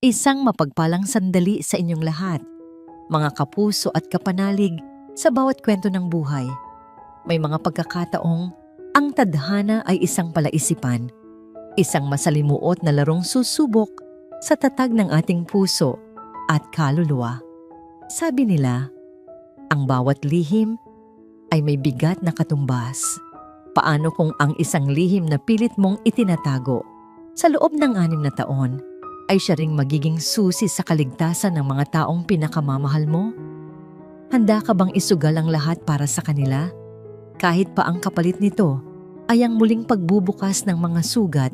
Isang mapagpalang sandali sa inyong lahat, mga kapuso at kapanalig sa bawat kwento ng buhay. May mga pagkakataong ang tadhana ay isang palaisipan, isang masalimuot na larong susubok sa tatag ng ating puso at kaluluwa. Sabi nila, ang bawat lihim ay may bigat na katumbas. Paano kung ang isang lihim na pilit mong itinatago sa loob ng 6 na taon ay siya ring magiging susi sa kaligtasan ng mga taong pinakamamahal mo? Handa ka bang isugal ang lahat para sa kanila? Kahit pa ang kapalit nito ay ang muling pagbubukas ng mga sugat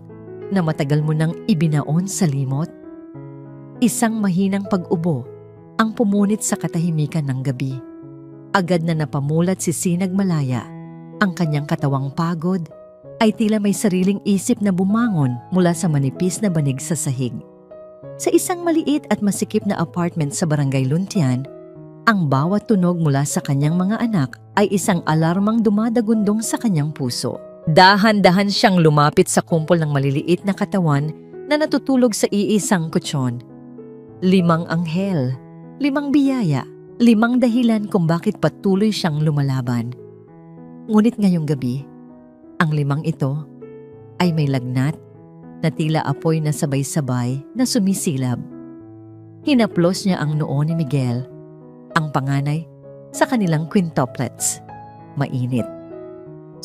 na matagal mo nang ibinaon sa limot? Isang mahinang pag-ubo ang pumunit sa katahimikan ng gabi. Agad na napamulat si Sinag Malaya. Ang kanyang katawang pagod ay tila may sariling isip na bumangon mula sa manipis na banig sa sahig. Sa isang maliit at masikip na apartment sa Barangay Luntian, ang bawat tunog mula sa kanyang mga anak ay isang alarmang dumadagundong sa kanyang puso. Dahan-dahan siyang lumapit sa kumpol ng maliliit na katawan na natutulog sa iisang kutsyon. 5 anghel, 5 biyaya, 5 dahilan kung bakit patuloy siyang lumalaban. Ngunit ngayong gabi, ang 5 ito ay may lagnat na tila apoy na sabay-sabay na sumisilab. Hinaplos niya ang noo ni Miguel, ang panganay, sa kanilang quintuplets. Mainit.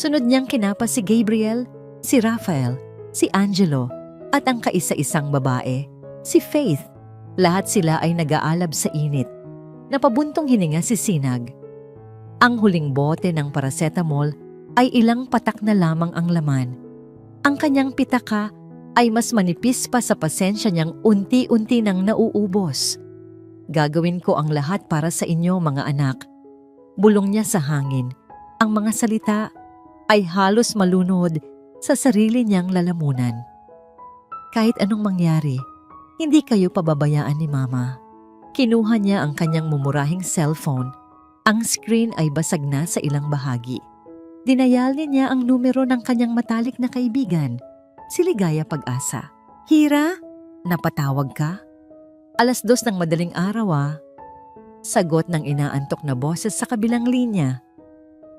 Sunod niyang kinapa si Gabriel, si Rafael, si Angelo, at ang kaisa-isang babae, si Faith. Lahat sila ay nag-aalab sa init. Napabuntong hininga si Sinag. Ang huling bote ng paracetamol ay ilang patak na lamang ang laman. Ang kanyang pitaka ay mas manipis pa sa pasensya niyang unti-unti nang nauubos. Gagawin ko ang lahat para sa inyo, mga anak. Bulong niya sa hangin. Ang mga salita ay halos malunod sa sarili niyang lalamunan. Kahit anong mangyari, hindi kayo pababayaan ni Mama. Kinuha niya ang kanyang mumurahing cellphone. Ang screen ay basag na sa ilang bahagi. Dinayal niya ang numero ng kanyang matalik na kaibigan, si Ligaya Pag-asa. Hira, napatawag ka? 2:00 ng madaling araw. Sagot ng inaantok na boses sa kabilang linya.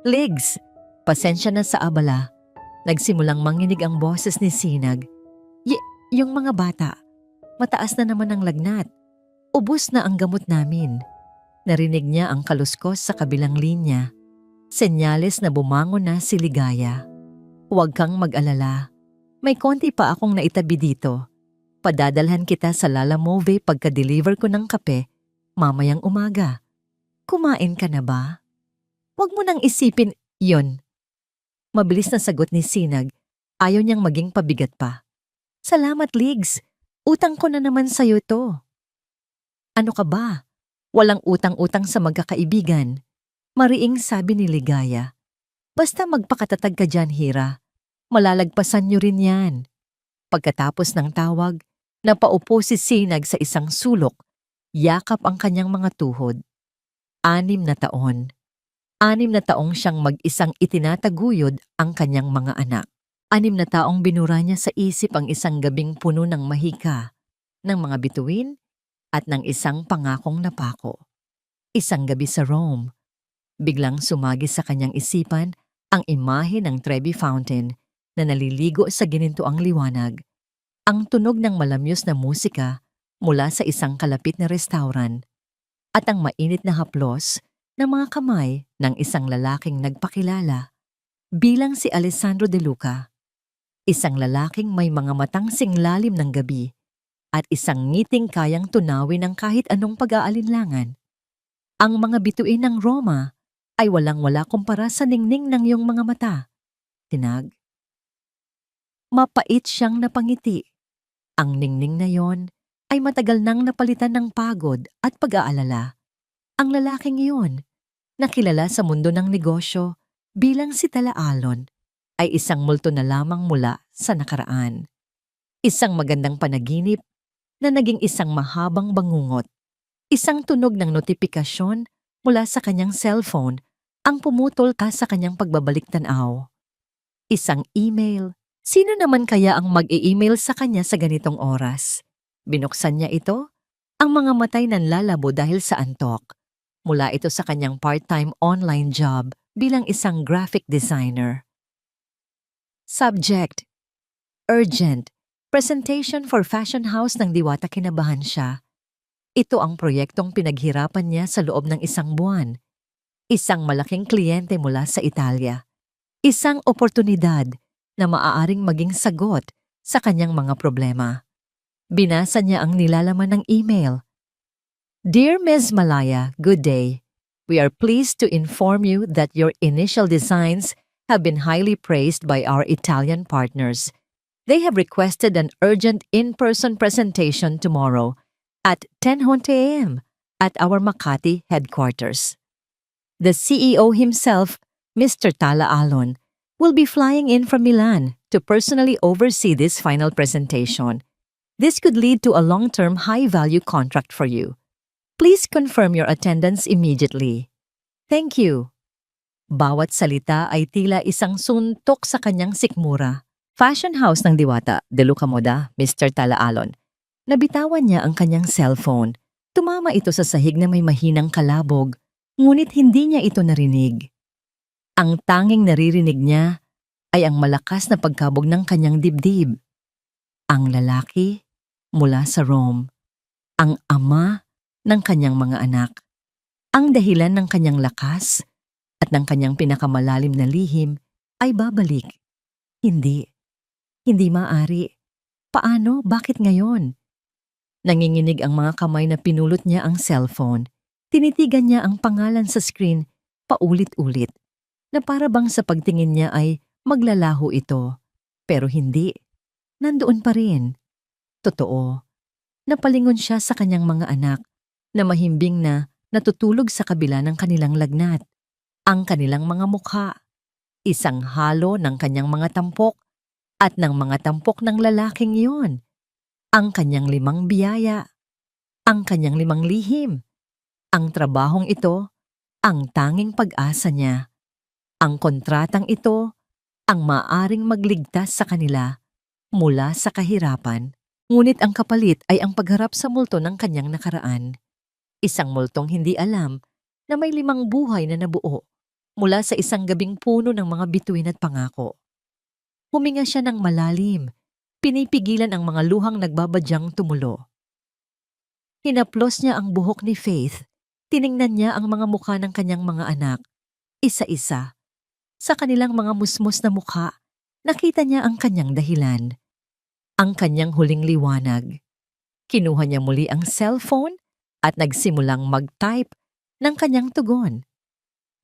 Ligs, pasensya na sa abala. Nagsimulang manginig ang boses ni Sinag. Yung mga bata, mataas na naman ang lagnat. Ubus na ang gamot namin. Narinig niya ang kaluskos sa kabilang linya. Senyales na bumangon na si Ligaya. Huwag kang mag-alala. May konti pa akong naitabi dito. Padadalhan kita sa Lala Move pagka-deliver ko ng kape mamayang umaga. Kumain ka na ba? Huwag mo nang isipin yon. Mabilis na sagot ni Sinag. Ayaw niyang maging pabigat pa. Salamat, Ligs. Utang ko na naman sa'yo to. Ano ka ba? Walang utang-utang sa magkakaibigan. Mariing sabi ni Ligaya. Basta magpakatatag ka dyan, Hira. Malalagpasan niyo rin yan. Pagkatapos ng tawag, napaupo si Sinag sa isang sulok, yakap ang kanyang mga tuhod. 6 na taon. 6 na taong siyang mag-isang itinataguyod ang kanyang mga anak. 6 na taong binura niya sa isip ang isang gabing puno ng mahika, ng mga bituin, at ng isang pangakong napako. Isang gabi sa Rome, biglang sumagi sa kanyang isipan ang imahe ng Trevi Fountain na naliligo sa ginintuang liwanag. Ang tunog ng malamyos na musika mula sa isang kalapit na restaurant at ang mainit na haplos ng mga kamay ng isang lalaking nagpakilala bilang si Alessandro De Luca. Isang lalaking may mga matang singlalim ng gabi at isang ngiting kayang tunawin ng kahit anong pag-aalinlangan. Ang mga bituin ng Roma ay walang-wala kumpara sa ningning ng iyong mga mata. Sinag. Mapait siyang napangiti. Ang ningning na yon ay matagal nang napalitan ng pagod at pag-aalala. Ang lalaking iyon, nakilala sa mundo ng negosyo bilang si Talaalon, ay isang multo na lamang mula sa nakaraan. Isang magandang panaginip na naging isang mahabang bangungot. Isang tunog ng notifikasyon mula sa kanyang cellphone ang pumutol ka sa kanyang pagbabalik tanaw. Isang email. Sino naman kaya ang mag-e-email sa kanya sa ganitong oras? Binuksan niya ito, ang mga matay nanlalabo dahil sa antok. Mula ito sa kanyang part-time online job bilang isang graphic designer. Subject: Urgent. Presentation for fashion house ng Diwata. Kinabahan siya. Ito ang proyektong pinaghirapan niya sa loob ng isang buwan. Isang malaking kliyente mula sa Italia. Isang oportunidad na maaaring maging sagot sa kanyang mga problema. Binasa niya ang nilalaman ng email. Dear Ms. Malaya, good day. We are pleased to inform you that your initial designs have been highly praised by our Italian partners. They have requested an urgent in-person presentation tomorrow at 10:20 a.m. at our Makati headquarters. The CEO himself, Mr. Tala Alon, will be flying in from Milan to personally oversee this final presentation. This could lead to a long-term high-value contract for you. Please confirm your attendance immediately. Thank you. Bawat salita ay tila isang suntok sa kanyang sikmura. Fashion house ng Diwata, De Luca Moda, Mr. Tala Alon. Nabitawan niya ang kanyang cellphone. Tumama ito sa sahig na may mahinang kalabog, ngunit hindi niya ito narinig. Ang tanging naririnig niya ay ang malakas na pagkabog ng kanyang dibdib. Ang lalaki mula sa Rome. Ang ama ng kanyang mga anak. Ang dahilan ng kanyang lakas at ng kanyang pinakamalalim na lihim ay babalik. Hindi. Hindi maaari. Paano? Bakit ngayon? Nanginginig ang mga kamay na pinulot niya ang cellphone. Tinitigan niya ang pangalan sa screen paulit-ulit na para bang sa pagtingin niya ay maglalaho ito. Pero hindi. Nandoon pa rin. Totoo. Napalingon siya sa kanyang mga anak na mahimbing na natutulog sa kabila ng kanilang lagnat. Ang kanilang mga mukha. Isang halo ng kanyang mga tampok at ng mga tampok ng lalaking iyon. Ang kanyang 5 biyaya. Ang kanyang 5 lihim. Ang trabahong ito, ang tanging pag-asa niya. Ang kontratang ito, ang maaring magligtas sa kanila mula sa kahirapan. Ngunit ang kapalit ay ang pagharap sa multo ng kanyang nakaraan. Isang multong hindi alam na may 5 buhay na nabuo mula sa isang gabing puno ng mga bituin at pangako. Huminga siya ng malalim, pinipigilan ang mga luhang nagbabadyang tumulo. Hinaplos niya ang buhok ni Faith, tiningnan niya ang mga mukha ng kanyang mga anak, isa-isa. Sa kanilang mga musmos na mukha, nakita niya ang kanyang dahilan. Ang kanyang huling liwanag. Kinuha niya muli ang cellphone at nagsimulang mag-type ng kanyang tugon.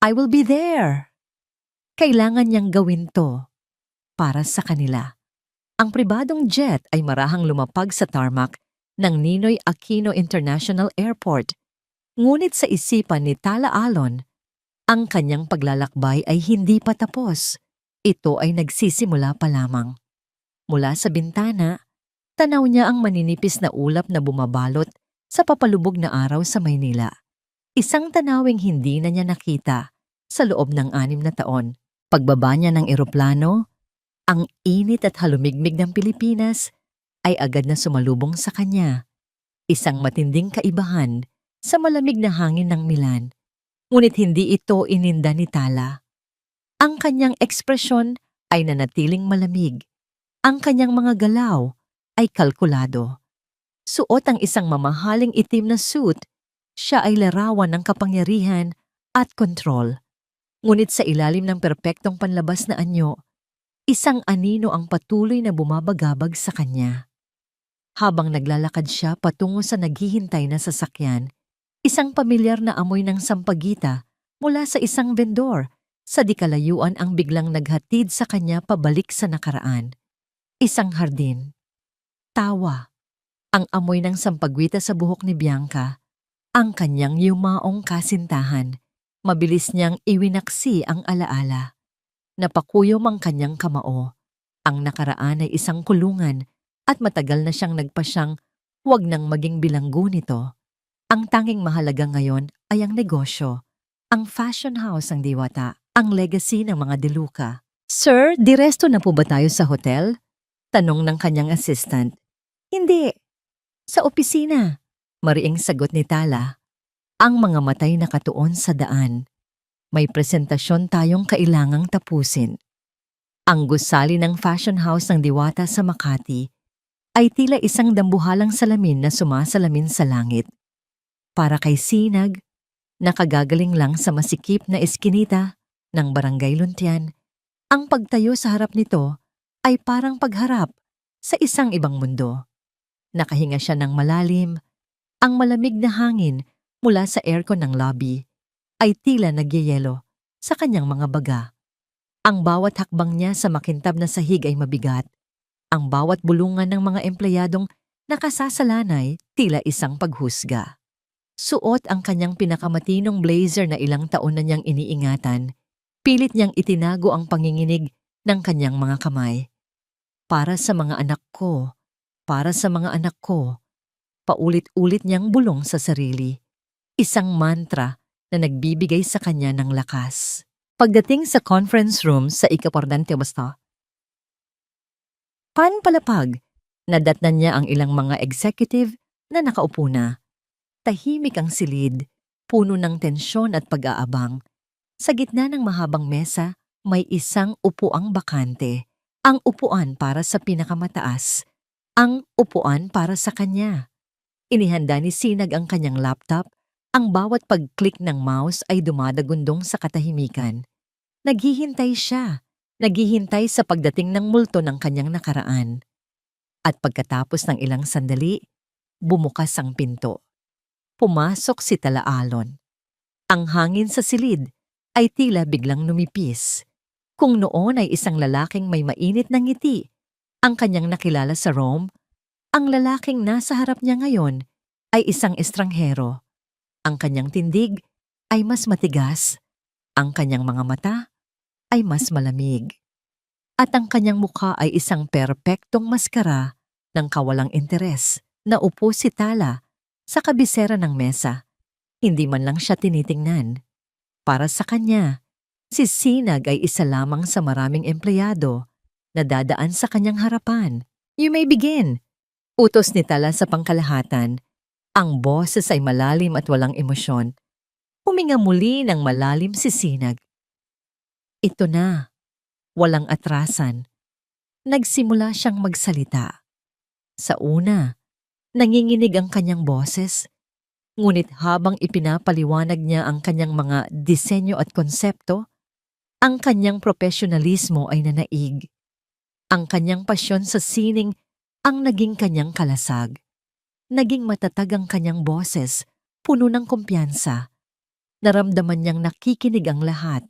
I will be there. Kailangan niyang gawin to para sa kanila. Ang pribadong jet ay marahang lumapag sa tarmac ng Ninoy Aquino International Airport. Ngunit sa isipan ni Tala Alon, ang kanyang paglalakbay ay hindi pa tapos. Ito ay nagsisimula pa lamang. Mula sa bintana, tanaw niya ang maninipis na ulap na bumabalot sa papalubog na araw sa Maynila. Isang tanawing hindi na niya nakita sa loob ng 6 na taon. Pagbaba niya ng eroplano, ang init at halumigmig ng Pilipinas ay agad na sumalubong sa kanya. Isang matinding kaibahan sa malamig na hangin ng Milan. Ngunit hindi ito ininda ni Tala. Ang kanyang ekspresyon ay nanatiling malamig. Ang kanyang mga galaw ay kalkulado. Suot ang isang mamahaling itim na suit, siya ay larawan ng kapangyarihan at kontrol. Ngunit sa ilalim ng perpektong panlabas na anyo, isang anino ang patuloy na bumabagabag sa kanya. Habang naglalakad siya patungo sa naghihintay na sasakyan, isang pamilyar na amoy ng sampagita mula sa isang vendor sa di kalayuan ang biglang naghatid sa kanya pabalik sa nakaraan. Isang hardin. Tawa. Ang amoy ng sampagwita sa buhok ni Bianca, ang kanyang yumaong kasintahan. Mabilis niyang iwinaksi ang alaala. Napakuyom ang kanyang kamao. Ang nakaraan ay isang kulungan at matagal na siyang nagpasyang huwag nang maging bilanggo nito. Ang tanging mahalaga ngayon ay ang negosyo, ang fashion house ng Diwata, ang legacy ng mga De Luca. Sir, diresto na po ba tayo sa hotel? Tanong ng kanyang assistant. Hindi. Sa opisina, mariing sagot ni Tala, ang mga matay nakatuon sa daan. May presentasyon tayong kailangang tapusin. Ang gusali ng fashion house ng Diwata sa Makati ay tila isang dambuhalang salamin na sumasalamin sa langit. Para kay Sinag, nakagagaling lang sa masikip na eskinita ng Barangay Luntian, ang pagtayo sa harap nito ay parang pagharap sa isang ibang mundo. Nakahinga siya ng malalim, ang malamig na hangin mula sa aircon ng lobby ay tila nagyayelo sa kanyang mga baga. Ang bawat hakbang niya sa makintab na sahig ay mabigat. Ang bawat bulungan ng mga empleyadong nakasasalanay tila isang paghusga. Suot ang kanyang pinakamatinong blazer na ilang taon na niyang iniingatan. Pilit niyang itinago ang panginginig ng kanyang mga kamay. Para sa mga anak ko, para sa mga anak ko, paulit-ulit niyang bulong sa sarili. Isang mantra na nagbibigay sa kanya ng lakas. Pagdating sa conference room sa ika-4 basta, panpalapag, nadatnan niya ang ilang mga executive na nakaupo na. Tahimik ang silid, puno ng tensyon at pag-aabang. Sa gitna ng mahabang mesa, may isang upuang bakante. Ang upuan para sa pinakamataas. Ang upuan para sa kanya. Inihanda ni Sinag ang kanyang laptop. Ang bawat pag-click ng mouse ay dumadagundong sa katahimikan. Naghihintay siya. Naghihintay sa pagdating ng multo ng kanyang nakaraan. At pagkatapos ng ilang sandali, bumukas ang pinto. Pumasok si Talaalon. Ang hangin sa silid ay tila biglang numipis. Kung noon ay isang lalaking may mainit na ngiti, ang kanyang nakilala sa Rome, ang lalaking nasa harap niya ngayon ay isang estranghero. Ang kanyang tindig ay mas matigas, ang kanyang mga mata ay mas malamig. At ang kanyang mukha ay isang perpektong maskara ng kawalang interes na upo si Tala sa kabisera ng mesa. Hindi man lang siya tinitingnan. Para sa kanya, si Sinag ay isa lamang sa maraming empleyado na dadaan sa kanyang harapan. You may begin. Utos ni Tala sa pangkalahatan. Ang boses ay malalim at walang emosyon. Huminga muli ng malalim si Sinag. Ito na. Walang atrasan. Nagsimula siyang magsalita. Sa una, nanginginig ang kanyang boses. Ngunit habang ipinapaliwanag niya ang kanyang mga disenyo at konsepto, ang kanyang profesionalismo ay nanaig. Ang kanyang pasyon sa sining ang naging kanyang kalasag. Naging matatag ang kanyang boses, puno ng kumpiyansa. Naramdaman niyang nakikinig ang lahat,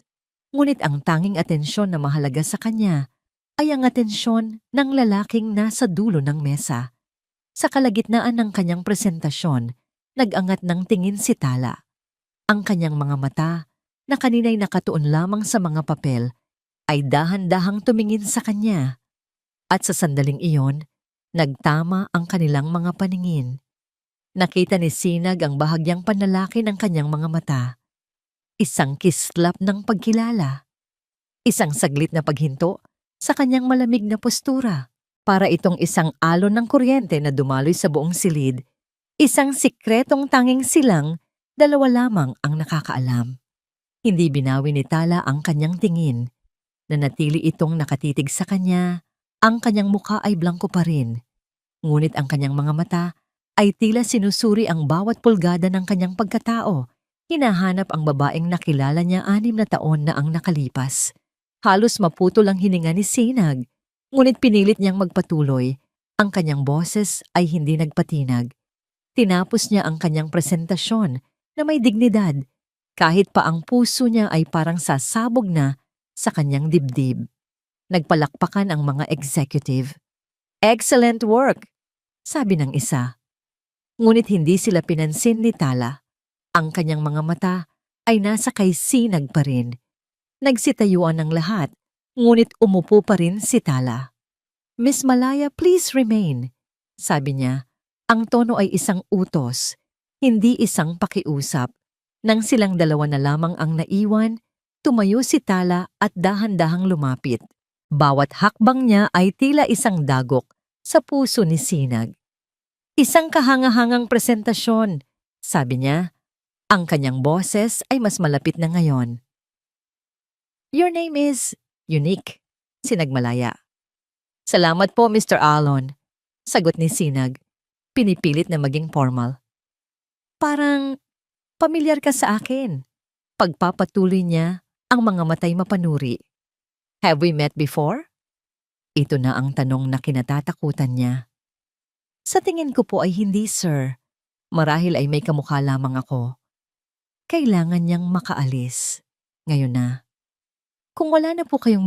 ngunit ang tanging atensyon na mahalaga sa kanya ay ang atensyon ng lalaking nasa dulo ng mesa. Sa kalagitnaan ng kanyang presentasyon, nag-angat ng tingin si Tala. Ang kanyang mga mata, na kanina'y nakatuon lamang sa mga papel, ay dahan-dahang tumingin sa kanya. At sa sandaling iyon, nagtama ang kanilang mga paningin. Nakita ni Sinag ang bahagyang panlalaki ng kanyang mga mata. Isang kislap ng pagkilala. Isang saglit na paghinto sa kanyang malamig na postura. Para itong isang alon ng kuryente na dumaloy sa buong silid. Isang sikretong tanging silang, dalawa lamang ang nakakaalam. Hindi binawi ni Tala ang kanyang tingin. Nanatili itong nakatitig sa kanya. Ang kanyang mukha ay blangko pa rin. Ngunit ang kanyang mga mata ay tila sinusuri ang bawat pulgada ng kanyang pagkatao. Hinahanap ang babaeng nakilala niya 6 na taon na ang nakalipas. Halos maputol ang hininga ni Sinag. Ngunit pinilit niyang magpatuloy. Ang kanyang boses ay hindi nagpatinag. Tinapos niya ang kanyang presentasyon na may dignidad, kahit pa ang puso niya ay parang sasabog na sa kanyang dibdib. Nagpalakpakan ang mga executive. Excellent work, sabi ng isa. Ngunit hindi sila pinansin ni Tala. Ang kanyang mga mata ay nasa kay Sinag pa rin. Nagsitayuan ng lahat, ngunit umupo pa rin si Tala. Miss Malaya, please remain, sabi niya. Ang tono ay isang utos, hindi isang pakiusap. Nang silang dalawa na lamang ang naiwan, tumayo si Tala at dahan-dahang lumapit. Bawat hakbang niya ay tila isang dagok sa puso ni Sinag. Isang kahanga-hangang presentasyon. Sabi niya, ang kanyang boses ay mas malapit na ngayon. Your name is unique, Sinag Malaya. Salamat po, Mr. Alon. Sagot ni Sinag, pinipilit na maging formal. Parang pamilyar ka sa akin. Pagpapatuloy niya ang mga matay mapanuri. Have we met before? Ito na ang tanong na kinatatakutan niya. Sa tingin ko po ay hindi, sir. Marahil ay may kamukha lamang ako. Kailangan niyang makaalis. Ngayon na. Kung wala na po kayong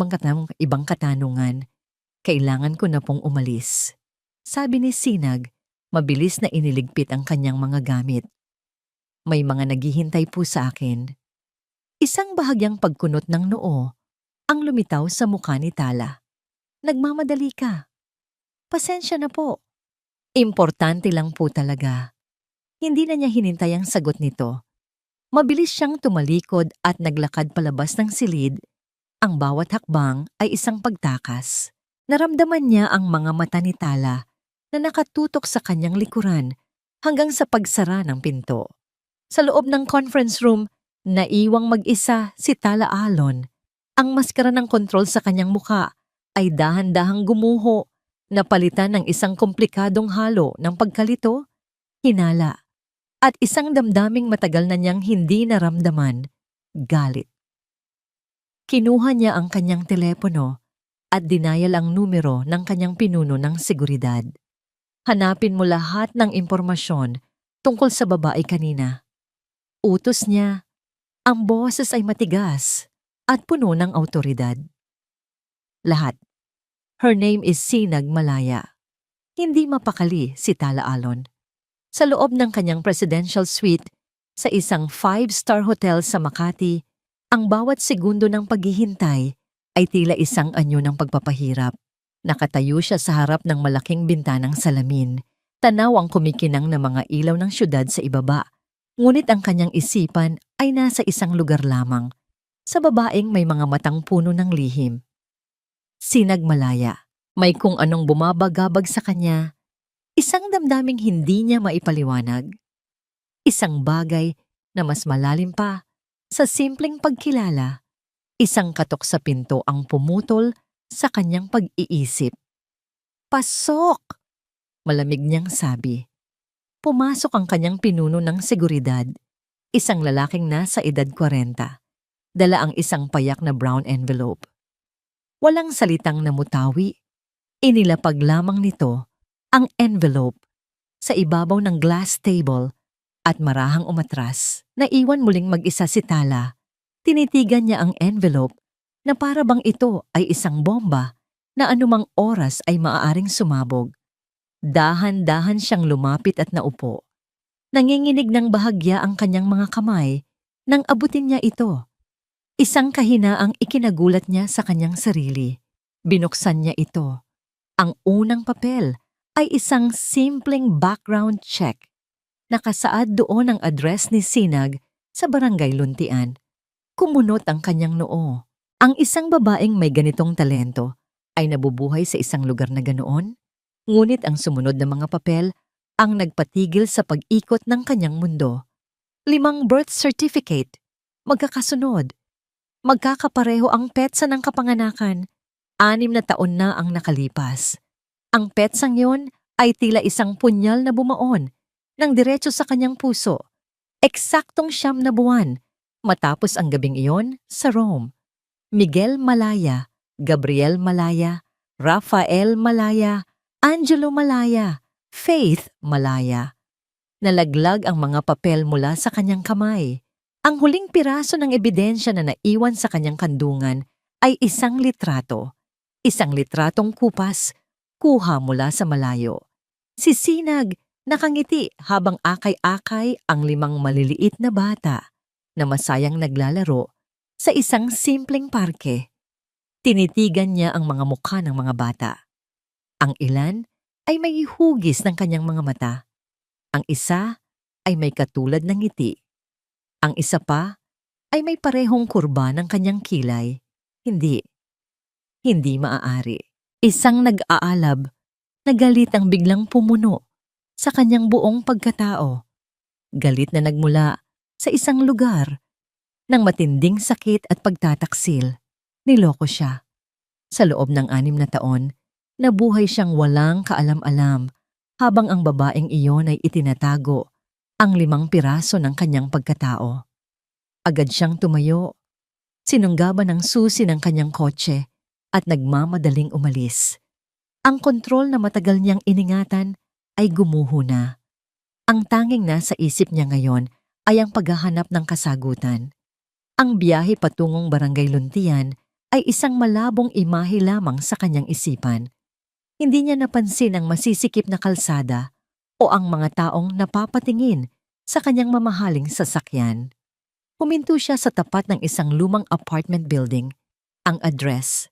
ibang katanungan, kailangan ko na pong umalis. Sabi ni Sinag, mabilis na iniligpit ang kanyang mga gamit. May mga naghihintay po sa akin. Isang bahagyang pagkunot ng noo ang lumitaw sa mukha ni Tala. Nagmamadali ka. Pasensya na po. Importante lang po talaga. Hindi na niya hinintay ang sagot nito. Mabilis siyang tumalikod at naglakad palabas ng silid. Ang bawat hakbang ay isang pagtakas. Naramdaman niya ang mga mata ni Tala na nakatutok sa kanyang likuran hanggang sa pagsara ng pinto. Sa loob ng conference room, naiwang mag-isa si Tala Alon. Ang maskara ng kontrol sa kanyang muka ay dahan-dahang gumuho, napalitan ng isang komplikadong halo ng pagkalito, hinala, at isang damdaming matagal na niyang hindi naramdaman, galit. Kinuha niya ang kanyang telepono at dinayal ang numero ng kanyang pinuno ng seguridad. Hanapin mo lahat ng impormasyon tungkol sa babae kanina. Utos niya, ang boses ay matigas at puno ng awtoridad. Lahat. Her name is Sinag-Malaya. Hindi mapakali si Tala Alon. Sa loob ng kanyang presidential suite sa isang 5-star hotel sa Makati, ang bawat segundo ng paghihintay ay tila isang anyo ng pagpapahirap. Nakatayo siya sa harap ng malaking bintanang salamin. Tanaw ang kumikinang na mga ilaw ng syudad sa ibaba. Ngunit ang kanyang isipan ay nasa isang lugar lamang, sa babaeng may mga matang puno ng lihim. Sinag-Malaya, may kung anong bumabagabag sa kanya. Isang damdaming hindi niya maipaliwanag. Isang bagay na mas malalim pa sa simpleng pagkilala. Isang katok sa pinto ang pumutol sa kanyang pag-iisip. Pasok! Malamig niyang sabi. Pumasok ang kanyang pinuno ng seguridad, isang lalaking nasa edad 40. Dala ang isang payak na brown envelope. Walang salitang namutawi. Inilapag lamang nito ang envelope sa ibabaw ng glass table at marahang umatras. Naiwan muling mag-isa si Tala. Tinitigan niya ang envelope na para bang ito ay isang bomba na anumang oras ay maaaring sumabog. Dahan-dahan siyang lumapit at naupo. Nanginginig ng bahagya ang kanyang mga kamay nang abutin niya ito. Isang kahinaang ikinagulat niya sa kanyang sarili. Binuksan niya ito. Ang unang papel ay isang simpleng background check. Nakasaad doon ang address ni Sinag sa Barangay Luntian. Kumunot ang kanyang noo. Ang isang babaeng may ganitong talento ay nabubuhay sa isang lugar na ganoon. Ngunit ang sumunod na mga papel ang nagpatigil sa pag-ikot ng kanyang mundo. 5 birth certificate, magkakasunod. Magkakapareho ang petsa ng kapanganakan. 6 na taon na ang nakalipas. Ang petsang yon ay tila isang punyal na bumaon ng diretso sa kanyang puso. Eksaktong 9 na buwan matapos ang gabing iyon sa Rome. Miguel Malaya, Gabriel Malaya, Rafael Malaya, Angelo Malaya, Faith Malaya. Nalaglag ang mga papel mula sa kanyang kamay. Ang huling piraso ng ebidensya na naiwan sa kanyang kandungan ay isang litrato. Isang litratong kupas, kuha mula sa malayo. Si Sinag nakangiti habang akay-akay ang 5 maliliit na bata na masayang naglalaro sa isang simpleng parke. Tinitigan niya ang mga mukha ng mga bata. Ang ilan ay may hugis ng kanyang mga mata. Ang isa ay may katulad ng ngiti. Ang isa pa ay may parehong kurba ng kanyang kilay. Hindi maaari. Isang nag-aalab na galit ang biglang pumuno sa kanyang buong pagkatao. Galit na nagmula sa isang lugar ng matinding sakit at pagtataksil. Niloko siya. Sa loob ng 6 na taon, nabuhay siyang walang kaalam-alam habang ang babaeng iyon ay itinatago ang 5 piraso ng kanyang pagkatao. Agad siyang tumayo, sinunggaban ng susi ng kanyang kotse at nagmamadaling umalis. Ang kontrol na matagal niyang iningatan ay gumuho na. Ang tanging nasa isip niya ngayon ay ang paghahanap ng kasagutan. Ang biyahe patungong Barangay Luntian ay isang malabong imahe lamang sa kanyang isipan. Hindi niya napansin ang masisikip na kalsada o ang mga taong napapatingin sa kanyang mamahaling sasakyan. Huminto siya sa tapat ng isang lumang apartment building, ang address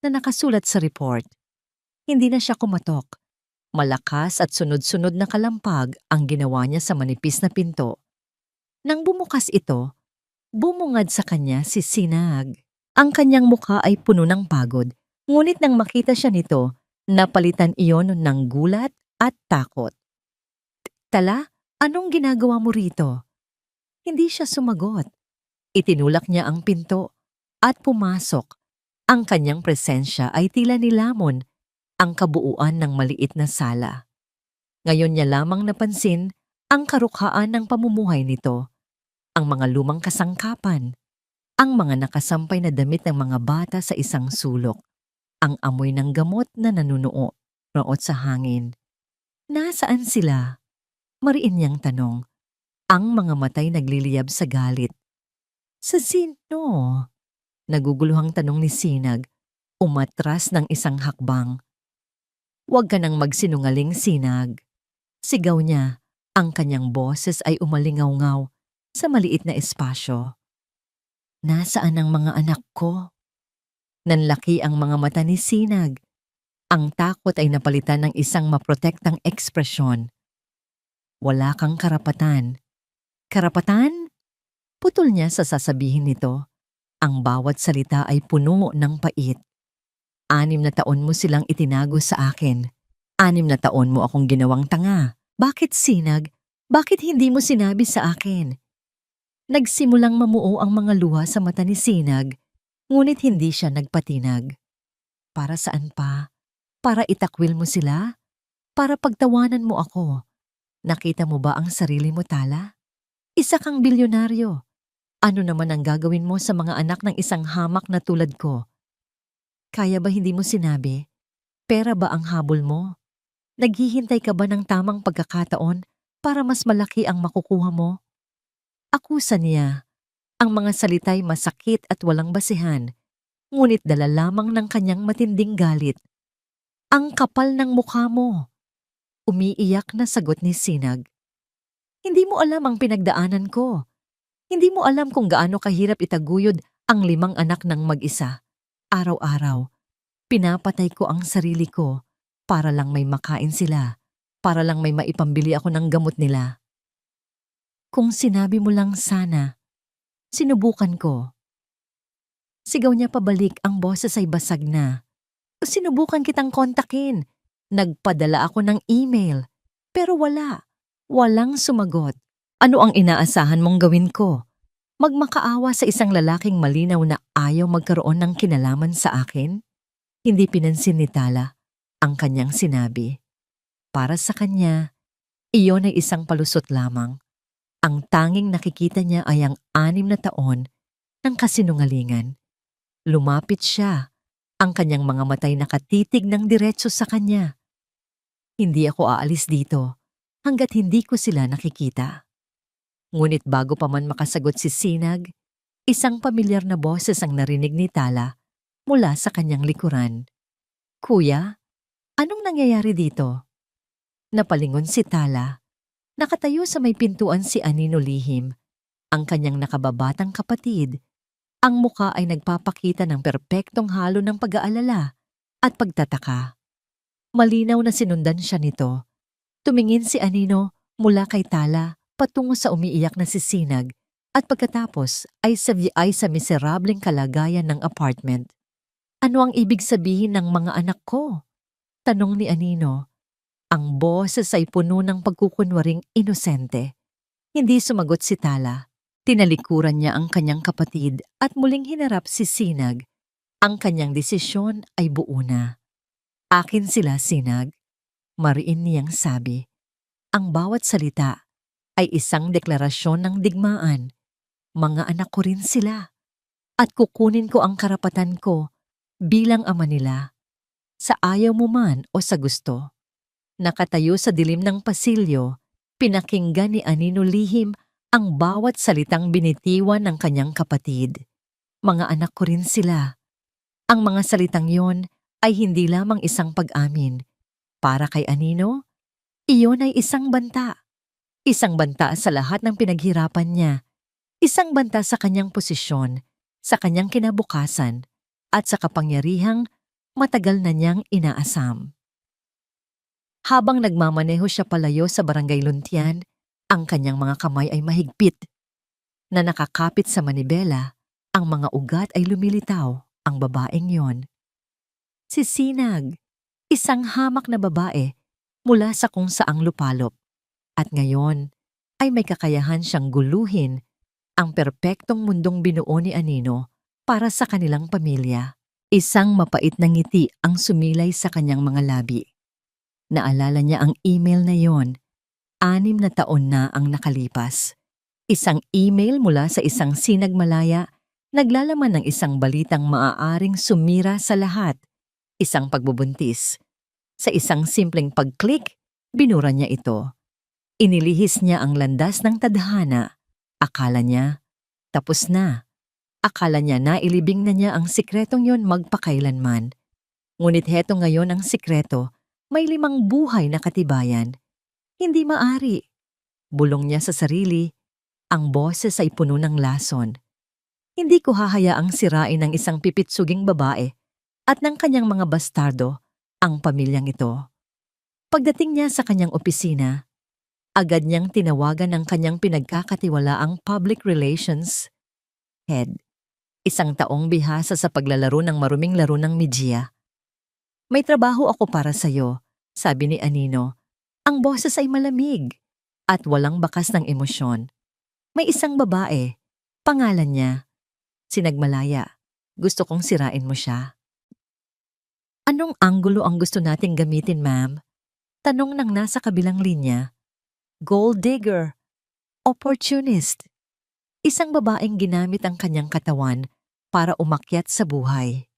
na nakasulat sa report. Hindi na siya kumatok. Malakas at sunod-sunod na kalampag ang ginawa niya sa manipis na pinto. Nang bumukas ito, bumungad sa kanya si Sinag. Ang kanyang mukha ay puno ng pagod, ngunit nang makita siya nito, napalitan iyon ng gulat at takot. "Tala, anong ginagawa mo rito?" Hindi siya sumagot. Itinulak niya ang pinto at pumasok. Ang kanyang presensya ay tila nilamon ang kabuuan ng maliit na sala. Ngayon niya lamang napansin ang karukhaan ng pamumuhay nito, ang mga lumang kasangkapan, ang mga nakasampay na damit ng mga bata sa isang sulok, ang amoy ng gamot na nanunuot sa hangin. Nasaan sila? Mariin niyang tanong. Ang mga matay nagliliyab sa galit. Sa sino? Naguguluhang tanong ni Sinag, umatras ng isang hakbang. Huwag ka nang magsinungaling, Sinag. Sigaw niya, ang kanyang boses ay umalingaw-ngaw sa maliit na espasyo. Nasaan ang mga anak ko? Nanlaki ang mga mata ni Sinag. Ang takot ay napalitan ng isang maprotektang ekspresyon. Wala kang karapatan. Karapatan? Putol niya sa sasabihin nito. Ang bawat salita ay puno ng pait. 6 na taon mo silang itinago sa akin. 6 na taon mo akong ginawang tanga. Bakit, Sinag? Bakit hindi mo sinabi sa akin? Nagsimulang mamuo ang mga luha sa mata ni Sinag, ngunit hindi siya nagpatinag. Para saan pa? Para itakwil mo sila? Para pagtawanan mo ako? Nakita mo ba ang sarili mo, Tala? Isa kang bilyonaryo. Ano naman ang gagawin mo sa mga anak ng isang hamak na tulad ko? Kaya ba hindi mo sinabi? Pera ba ang habol mo? Naghihintay ka ba ng tamang pagkakataon para mas malaki ang makukuha mo? Akusa niya. Ang mga salita'y masakit at walang basihan, ngunit dala lamang ng kanyang matinding galit. Ang kapal ng mukha mo. Umiiyak na sagot ni Sinag. Hindi mo alam ang pinagdaanan ko. Hindi mo alam kung gaano kahirap itaguyod ang 5 anak ng mag-isa. Araw-araw, pinapatay ko ang sarili ko para lang may makain sila, para lang may maipambili ako ng gamot nila. Kung sinabi mo lang sana, sinubukan ko. Sigaw niya pabalik, ang boses ay basag na. Sinubukan kitang kontakin. Nagpadala ako ng email. Pero wala. Walang sumagot. Ano ang inaasahan mong gawin ko? Magmakaawa sa isang lalaking malinaw na ayaw magkaroon ng kinalaman sa akin? Hindi pinansin ni Tala ang kanyang sinabi. Para sa kanya, iyon ay isang palusot lamang. Ang tanging nakikita niya ay ang 6 na taon ng kasinungalingan. Lumapit siya, ang kanyang mga matay nakatitig ng diretso sa kanya. Hindi ako aalis dito hanggat hindi ko sila nakikita. Ngunit bago pa man makasagot si Sinag, isang pamilyar na boses ang narinig ni Tala mula sa kanyang likuran. Kuya, anong nangyayari dito? Napalingon si Tala. Nakatayo sa may pintuan si Anino lihim, ang kanyang nakababatang kapatid. Ang muka ay nagpapakita ng perpektong halo ng pag-aalala at pagtataka. Malinaw na sinundan siya nito. Tumingin si Anino mula kay Tala patungo sa umiiyak na si Sinag at pagkatapos ay sa miserableng kalagayan ng apartment. Ano ang ibig sabihin ng mga anak ko? Tanong ni Anino. Ang boses ay puno ng pagkukunwaring inosente. Hindi sumagot si Tala. Tinalikuran niya ang kanyang kapatid at muling hinarap si Sinag. Ang kanyang desisyon ay buo na. Akin sila, Sinag. Mariin niyang sabi. Ang bawat salita ay isang deklarasyon ng digmaan. Mga anak ko rin sila. At kukunin ko ang karapatan ko bilang ama nila. Sa ayaw mo man o sa gusto. Nakatayo sa dilim ng pasilyo, pinakinggan ni Anino lihim ang bawat salitang binitiwan ng kanyang kapatid. Mga anak ko rin sila. Ang mga salitang yon ay hindi lamang isang pag-amin. Para kay Anino, iyon ay isang banta. Isang banta sa lahat ng pinaghirapan niya. Isang banta sa kanyang posisyon, sa kanyang kinabukasan, at sa kapangyarihang matagal na niyang inaasam. Habang nagmamaneho siya palayo sa Barangay Luntian, ang kanyang mga kamay ay mahigpit. Na nakakapit sa manibela, ang mga ugat ay lumilitaw, ang babaeng yon. Si Sinag, isang hamak na babae mula sa kung saang lupalop. At ngayon ay may kakayahan siyang guluhin ang perpektong mundong binuo ni Anino para sa kanilang pamilya. Isang mapait na ngiti ang sumilay sa kanyang mga labi. Naalala niya ang email na yon. 6 na taon na ang nakalipas. Isang email mula sa isang sinagmalaya, naglalaman ng isang balitang maaaring sumira sa lahat. Isang pagbubuntis. Sa isang simpleng pag-click, binura niya ito. Inilihis niya ang landas ng tadhana. Akala niya, tapos na. Akala niya na ilibing na niya ang sikretong yon magpakailanman. Ngunit heto ngayon ang sikreto. May 5 buhay na katibayan. Hindi maari. Bulong niya sa sarili, ang boses ay puno ng lason. Hindi ko hahayaang sirain ng isang pipitsuging babae at ng kanyang mga bastardo ang pamilyang ito. Pagdating niya sa kanyang opisina, agad niyang tinawagan ng kanyang pinagkakatiwalaang public relations head. Isang taong bihasa sa paglalaro ng maruming laro ng media. May trabaho ako para sa'yo, sabi ni Anino. Ang boses ay malamig at walang bakas ng emosyon. May isang babae, pangalan niya, Sinagmalaya. Gusto kong sirain mo siya. Anong anggulo ang gusto nating gamitin, ma'am? Tanong ng nasa kabilang linya. Gold digger, opportunist. Isang babaeng ginamit ang kanyang katawan para umakyat sa buhay.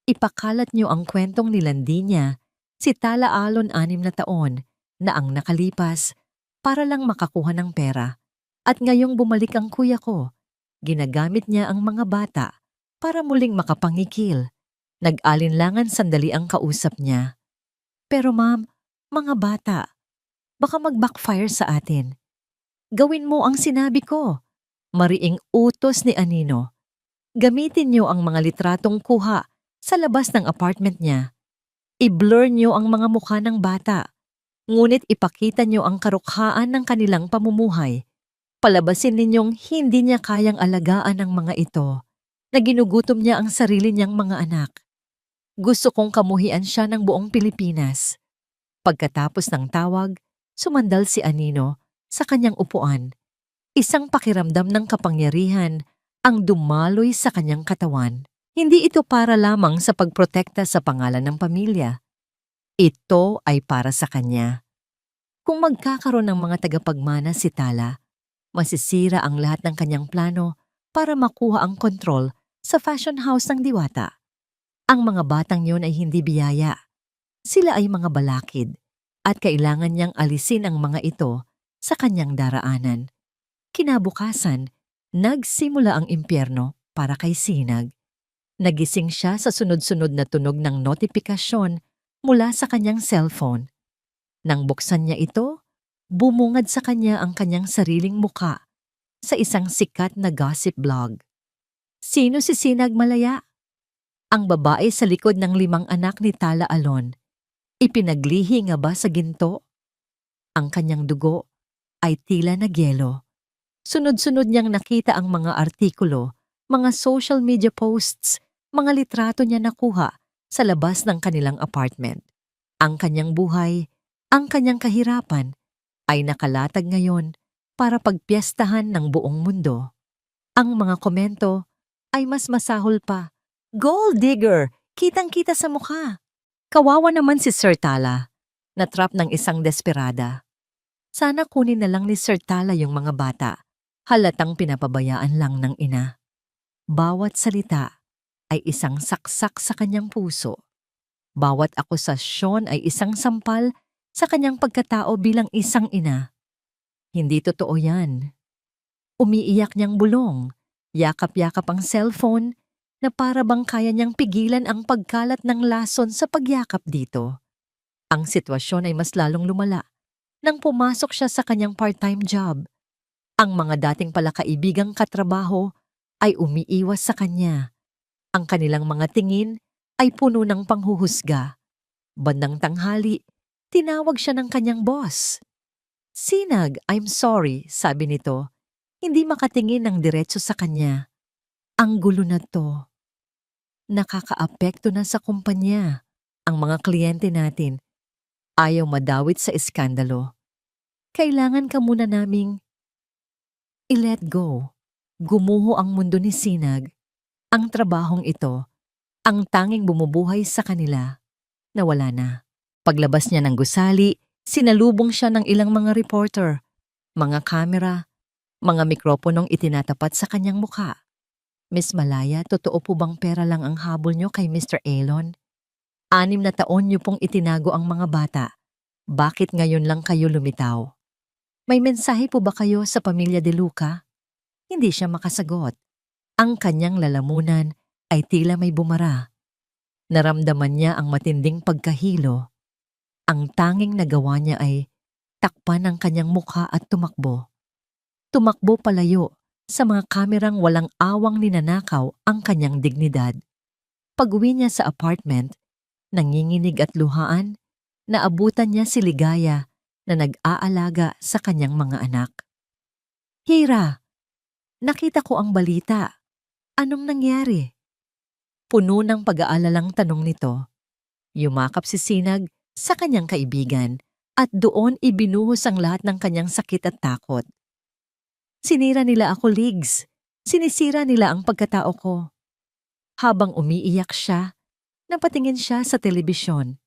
Ipakalat niyo ang kwentong nilandi niya, si Tala Alon 6 na taon, na ang nakalipas para lang makakuha ng pera. At ngayong bumalik ang kuya ko, ginagamit niya ang mga bata para muling makapangikil. Nag-alinlangan sandali ang kausap niya. Pero ma'am, mga bata, baka mag-backfire sa atin. Gawin mo ang sinabi ko. Mariing utos ni Anino. Gamitin niyo ang mga litratong kuha sa labas ng apartment niya. I-blur niyo ang mga mukha ng bata. Ngunit ipakita niyo ang karukhaan ng kanilang pamumuhay. Palabasin ninyong hindi niya kayang alagaan ang mga ito, na ginugutom niya ang sarili niyang mga anak. Gusto kong kamuhian siya ng buong Pilipinas. Pagkatapos ng tawag, sumandal si Anino sa kanyang upuan. Isang pakiramdam ng kapangyarihan ang dumaloy sa kanyang katawan. Hindi ito para lamang sa pagprotekta sa pangalan ng pamilya. Ito ay para sa kanya. Kung magkakaroon ng mga tagapagmana si Tala, masisira ang lahat ng kanyang plano para makuha ang kontrol sa fashion house ng Diwata. Ang mga batang yon ay hindi biyaya. Sila ay mga balakid at kailangan niyang alisin ang mga ito sa kanyang daraanan. Kinabukasan, nagsimula ang impyerno para kay Sinag. Nagising siya sa sunod-sunod na tunog ng notifikasyon mula sa kanyang cellphone. Nang buksan niya ito, bumungad sa kanya ang kanyang sariling muka sa isang sikat na gossip blog. Sino si Sinagmalaya? Ang babae sa likod ng 5 anak ni Tala Alon. Ipinaglihi nga ba sa ginto? Ang kanyang dugo ay tila nagyelo. Sunod-sunod niyang nakita ang mga artikulo, mga social media posts, mga litrato niya nakuha sa labas ng kanilang apartment. Ang kanyang buhay Ang kanyang kahirapan ay nakalatag ngayon para pagpiestahan ng buong mundo. Ang mga komento ay mas masahol pa. Gold digger! Kitang-kita sa mukha. Kawawa naman si Sir Tala, na-trap ng isang desperada. Sana kunin na lang ni Sir Tala yung mga bata. Halatang pinapabayaan lang ng ina. Bawat salita ay isang saksak sa kanyang puso. Bawat akusasyon ay isang sampal sa kanyang pagkatao bilang isang ina. Hindi totoo yan. Umiiyak niyang bulong, yakap-yakap ang cellphone na para bang kaya niyang pigilan ang pagkalat ng lason sa pagyakap dito. Ang sitwasyon ay mas lalong lumala nang pumasok siya sa kanyang part-time job. Ang mga dating palakaibigang katrabaho ay umiiwas sa kanya. Ang kanilang mga tingin ay puno ng panghuhusga. Bandang tanghali, tinawag siya ng kanyang boss. Sinag, I'm sorry, sabi nito. Hindi makatingin ng diretso sa kanya. Ang gulo na to. Nakakaapekto na sa kumpanya. Ang mga kliyente natin ayaw madawit sa iskandalo. Kailangan ka muna naming i-let go. Gumuho ang mundo ni Sinag. Ang trabahong ito, ang tanging bumubuhay sa kanila, nawala na. Paglabas niya ng gusali, sinalubong siya ng ilang mga reporter, mga kamera, mga mikroponong itinatapat sa kanyang mukha. Miss Malaya, totoo po bang pera lang ang habol niyo kay Mr. Elon? 6 na taon niyo pong itinago ang mga bata. Bakit ngayon lang kayo lumitaw? May mensahe po ba kayo sa pamilya De Luca? Hindi siya makasagot. Ang kanyang lalamunan ay tila may bumara. Naramdaman niya ang matinding pagkahilo. Ang tanging nagawa niya ay takpan ang kanyang mukha at tumakbo. Tumakbo palayo sa mga kamerang walang awang ninanakaw ang kanyang dignidad. Pag-uwi niya sa apartment, nanginginig at luhaan, naabutan niya si Ligaya na nag-aalaga sa kanyang mga anak. Hira, nakita ko ang balita. Anong nangyari? Puno ng pag-aalalang tanong nito. Yumakap si Sinag sa kanyang kaibigan at doon ibinuhos ang lahat ng kanyang sakit at takot. Sinira nila ako, Ligs. Sinisira nila ang pagkatao ko. Habang umiiyak siya, napatingin siya sa telebisyon.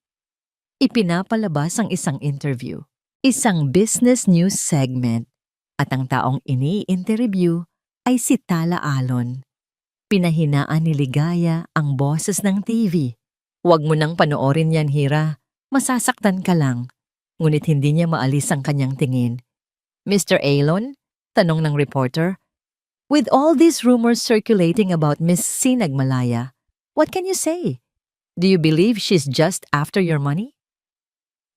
Ipinapalabas ang isang interview, isang business news segment, at ang taong ini-interview ay si Tala Alon. Pinahinaan ni Ligaya ang boses ng TV. Huwag mo nang panoorin yan, Hira. Masasaktan ka lang. Ngunit hindi niya maalis ang kanyang tingin. Mr. Elon? Tanong ng reporter. With all these rumors circulating about Miss Sinag Malaya, what can you say? Do you believe she's just after your money?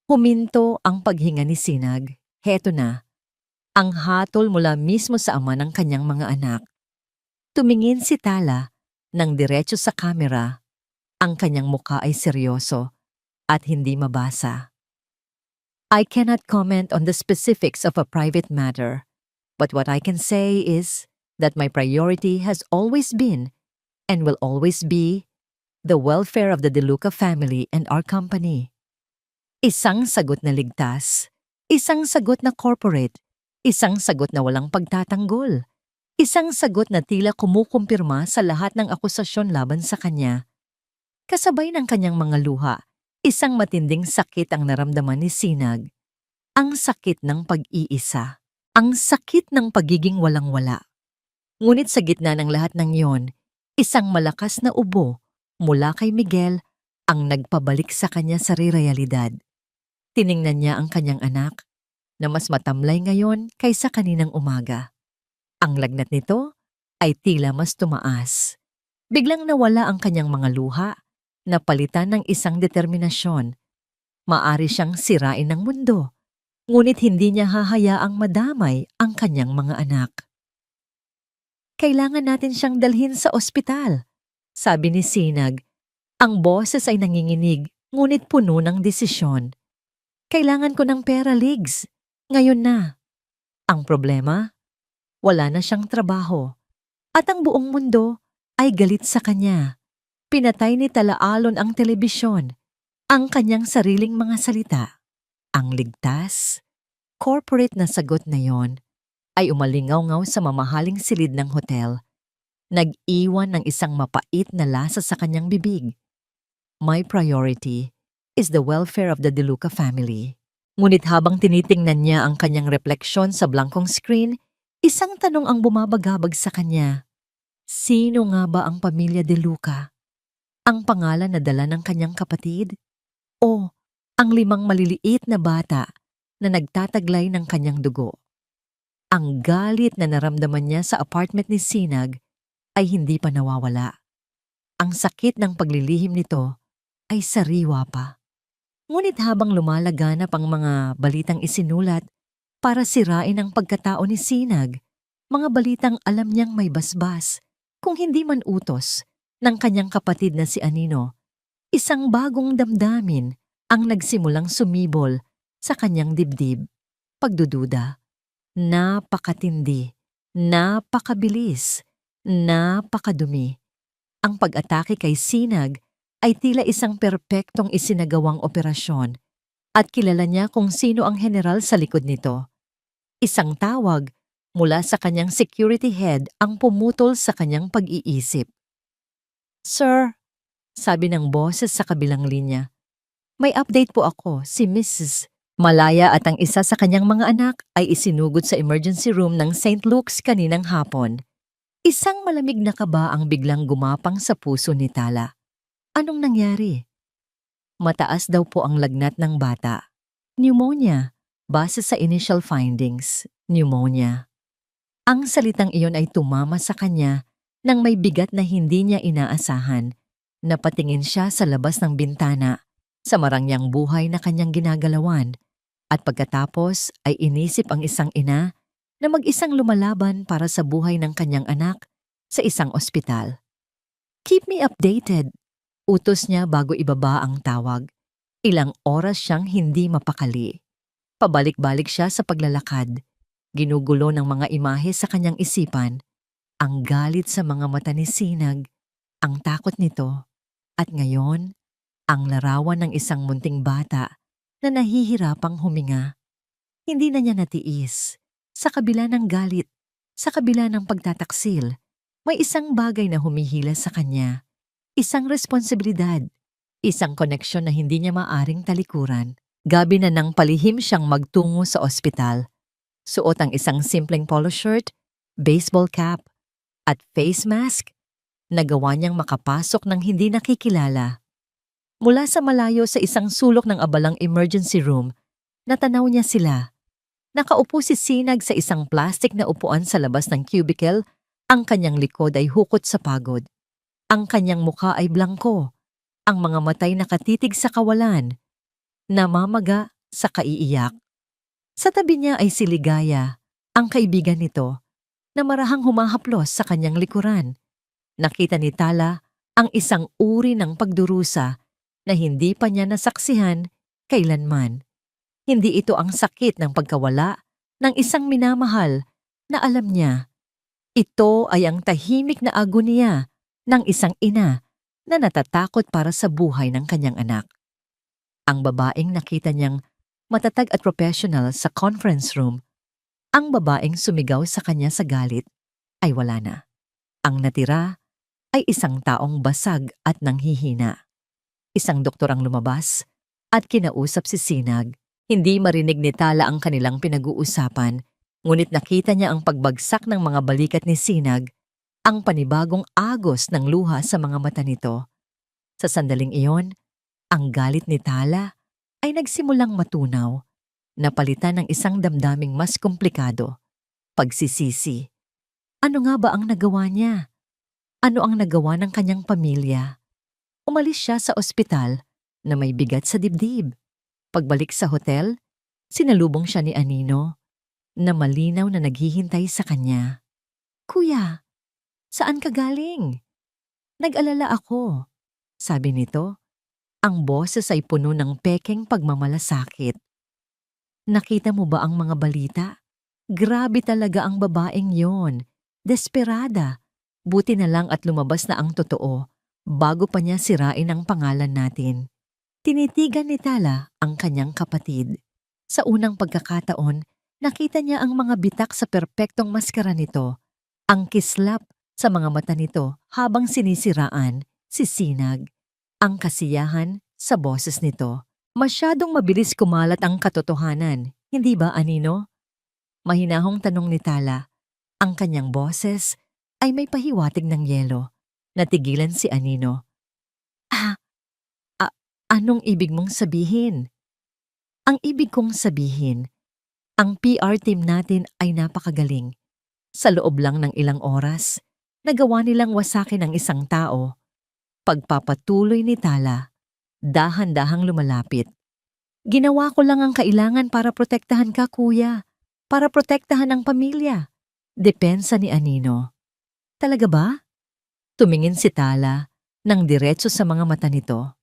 Huminto ang paghinga ni Sinag. Heto na. Ang hatol mula mismo sa ama ng kanyang mga anak. Tumingin si Tala ng diretso sa kamera. Ang kanyang mukha ay seryoso at hindi mabasa. I cannot comment on the specifics of a private matter. But what I can say is that my priority has always been and will always be the welfare of the De Luca family and our company. Isang sagot na ligtas, isang sagot na corporate, isang sagot na walang pagtatanggol, isang sagot na tila kumukumpirma sa lahat ng akusasyon laban sa kanya. Kasabay ng kanyang mga luha, isang matinding sakit ang naramdaman ni Sinag, ang sakit ng pag-iisa. Ang sakit ng pagiging walang-wala. Ngunit sa gitna ng lahat ng iyon, isang malakas na ubo mula kay Miguel ang nagpabalik sa kanya sa realidad. Tiningnan niya ang kanyang anak na mas matamlay ngayon kaysa kaninang umaga. Ang lagnat nito ay tila mas tumaas. Biglang nawala ang kanyang mga luha na palitan ng isang determinasyon. Maari siyang sirain ng mundo. Ngunit hindi niya hahayaang madamay ang kanyang mga anak. Kailangan natin siyang dalhin sa ospital, sabi ni Sinag. Ang boses ay nanginginig, ngunit puno ng desisyon. Kailangan ko ng pera, Ligs. Ngayon na. Ang problema? Wala na siyang trabaho. At ang buong mundo ay galit sa kanya. Pinatay ni Tala Alon ang telebisyon, ang kanyang sariling mga salita. Ang ligtas, corporate na sagot na yon ay umalingaw-ngaw sa mamahaling silid ng hotel. Nag-iwan ng isang mapait na lasa sa kanyang bibig. My priority is the welfare of the De Luca family. Ngunit habang tinitingnan niya ang kanyang refleksyon sa blankong screen, isang tanong ang bumabagabag sa kanya. Sino nga ba ang pamilya De Luca? Ang pangalan na dala ng kanyang kapatid? O ang 5 maliliit na bata na nagtataglay ng kanyang dugo? Ang galit na naramdaman niya sa apartment ni Sinag ay hindi pa nawawala. Ang sakit ng paglilihim nito ay sariwa pa. Ngunit habang lumalaganap ang mga balitang isinulat para sirain ang pagkatao ni Sinag, mga balitang alam niyang may basbas, kung hindi man utos, ng kanyang kapatid na si Anino, isang bagong damdamin ang nagsimulang sumibol sa kanyang dibdib. Pagdududa. Napakatindi, napakabilis, napakadumi. Ang pag-atake kay Sinag ay tila isang perpektong isinagawang operasyon at kilala niya kung sino ang general sa likod nito. Isang tawag mula sa kanyang security head ang pumutol sa kanyang pag-iisip. "Sir," sabi ng boses sa kabilang linya, "may update po ako, si Mrs. Malaya at ang isa sa kanyang mga anak ay isinugod sa emergency room ng St. Luke's kaninang hapon." Isang malamig na kaba ang biglang gumapang sa puso ni Tala. Anong nangyari? Mataas daw po ang lagnat ng bata. Pneumonia, base sa initial findings, pneumonia. Ang salitang iyon ay tumama sa kanya nang may bigat na hindi niya inaasahan. Napatingin siya sa labas ng bintana, sa marangyang buhay na kanyang ginagalawan, at pagkatapos ay inisip ang isang ina na mag-isang lumalaban para sa buhay ng kanyang anak sa isang ospital. "Keep me updated," utos niya bago ibaba ang tawag. Ilang oras siyang hindi mapakali. Pabalik-balik siya sa paglalakad. Ginugulo ng mga imahe sa kanyang isipan. Ang galit sa mga mata ni Sinag, ang takot nito, at ngayon, ang larawan ng isang munting bata na nahihirapang huminga. Hindi na niya natiis. Sa kabila ng galit, sa kabila ng pagtataksil, may isang bagay na humihila sa kanya. Isang responsibilidad, isang koneksyon na hindi niya maaring talikuran. Gabi na nang palihim siyang magtungo sa ospital. Suot ang isang simpleng polo shirt, baseball cap, at face mask. Nagawa niyang makapasok ng hindi nakikilala. Mula sa malayo sa isang sulok ng abalang emergency room, natanaw niya sila. Nakaupo si Sinag sa isang plastic na upuan sa labas ng cubicle, ang kanyang likod ay hukot sa pagod. Ang kanyang mukha ay blangko, ang mga matay nakatitig sa kawalan, namamaga sa kaiiyak. Sa tabi niya ay si Ligaya, ang kaibigan nito, na marahang humahaplos sa kanyang likuran. Nakita ni Tala ang isang uri ng pagdurusa na hindi pa niya nasaksihan kailanman. Hindi ito ang sakit ng pagkawala ng isang minamahal na alam niya. Ito ay ang tahimik na agoniya ng isang ina na natatakot para sa buhay ng kanyang anak. Ang babaeng nakita niyang matatag at professional sa conference room, ang babaeng sumigaw sa kanya sa galit, ay wala na. Ang natira ay isang taong basag at nanghihina. Isang doktor ang lumabas at kinausap si Sinag. Hindi marinig ni Tala ang kanilang pinag-uusapan, ngunit nakita niya ang pagbagsak ng mga balikat ni Sinag, ang panibagong agos ng luha sa mga mata nito. Sa sandaling iyon, ang galit ni Tala ay nagsimulang matunaw, napalitan ng isang damdaming mas komplikado, pagsisisi. Ano nga ba ang nagawa niya? Ano ang nagawa ng kanyang pamilya? Umalis siya sa ospital na may bigat sa dibdib. Pagbalik sa hotel, sinalubong siya ni Anino na malinaw na naghihintay sa kanya. "Kuya, saan ka galing?" "Nag-alala ako," sabi nito. Ang boses ay puno ng pekeng pagmamalasakit. "Nakita mo ba ang mga balita? Grabe talaga ang babaeng yon. Desperada. Buti na lang at lumabas na ang totoo bago pa niya sirain ang pangalan natin." Tinitigan ni Tala ang kanyang kapatid. Sa unang pagkakataon, nakita niya ang mga bitak sa perpektong maskara nito, ang kislap sa mga mata nito habang sinisiraan si Sinag, ang kasiyahan sa boses nito. Masyadong mabilis kumalat ang katotohanan, hindi ba, Anino? Mahinahong tanong ni Tala. Ang kanyang boses ay may pahiwatig ng yelo. Natigilan si Anino. Ah, anong ibig mong sabihin? Ang ibig kong sabihin, ang PR team natin ay napakagaling. Sa loob lang ng ilang oras, nagawa nilang wasakin ang isang tao. Pagpapatuloy ni Tala, dahan-dahang lumalapit. Ginawa ko lang ang kailangan para protektahan ka, kuya. Para protektahan ang pamilya. Depensa ni Anino. Talaga ba? Tumingin si Tala nang diretso sa mga mata nito.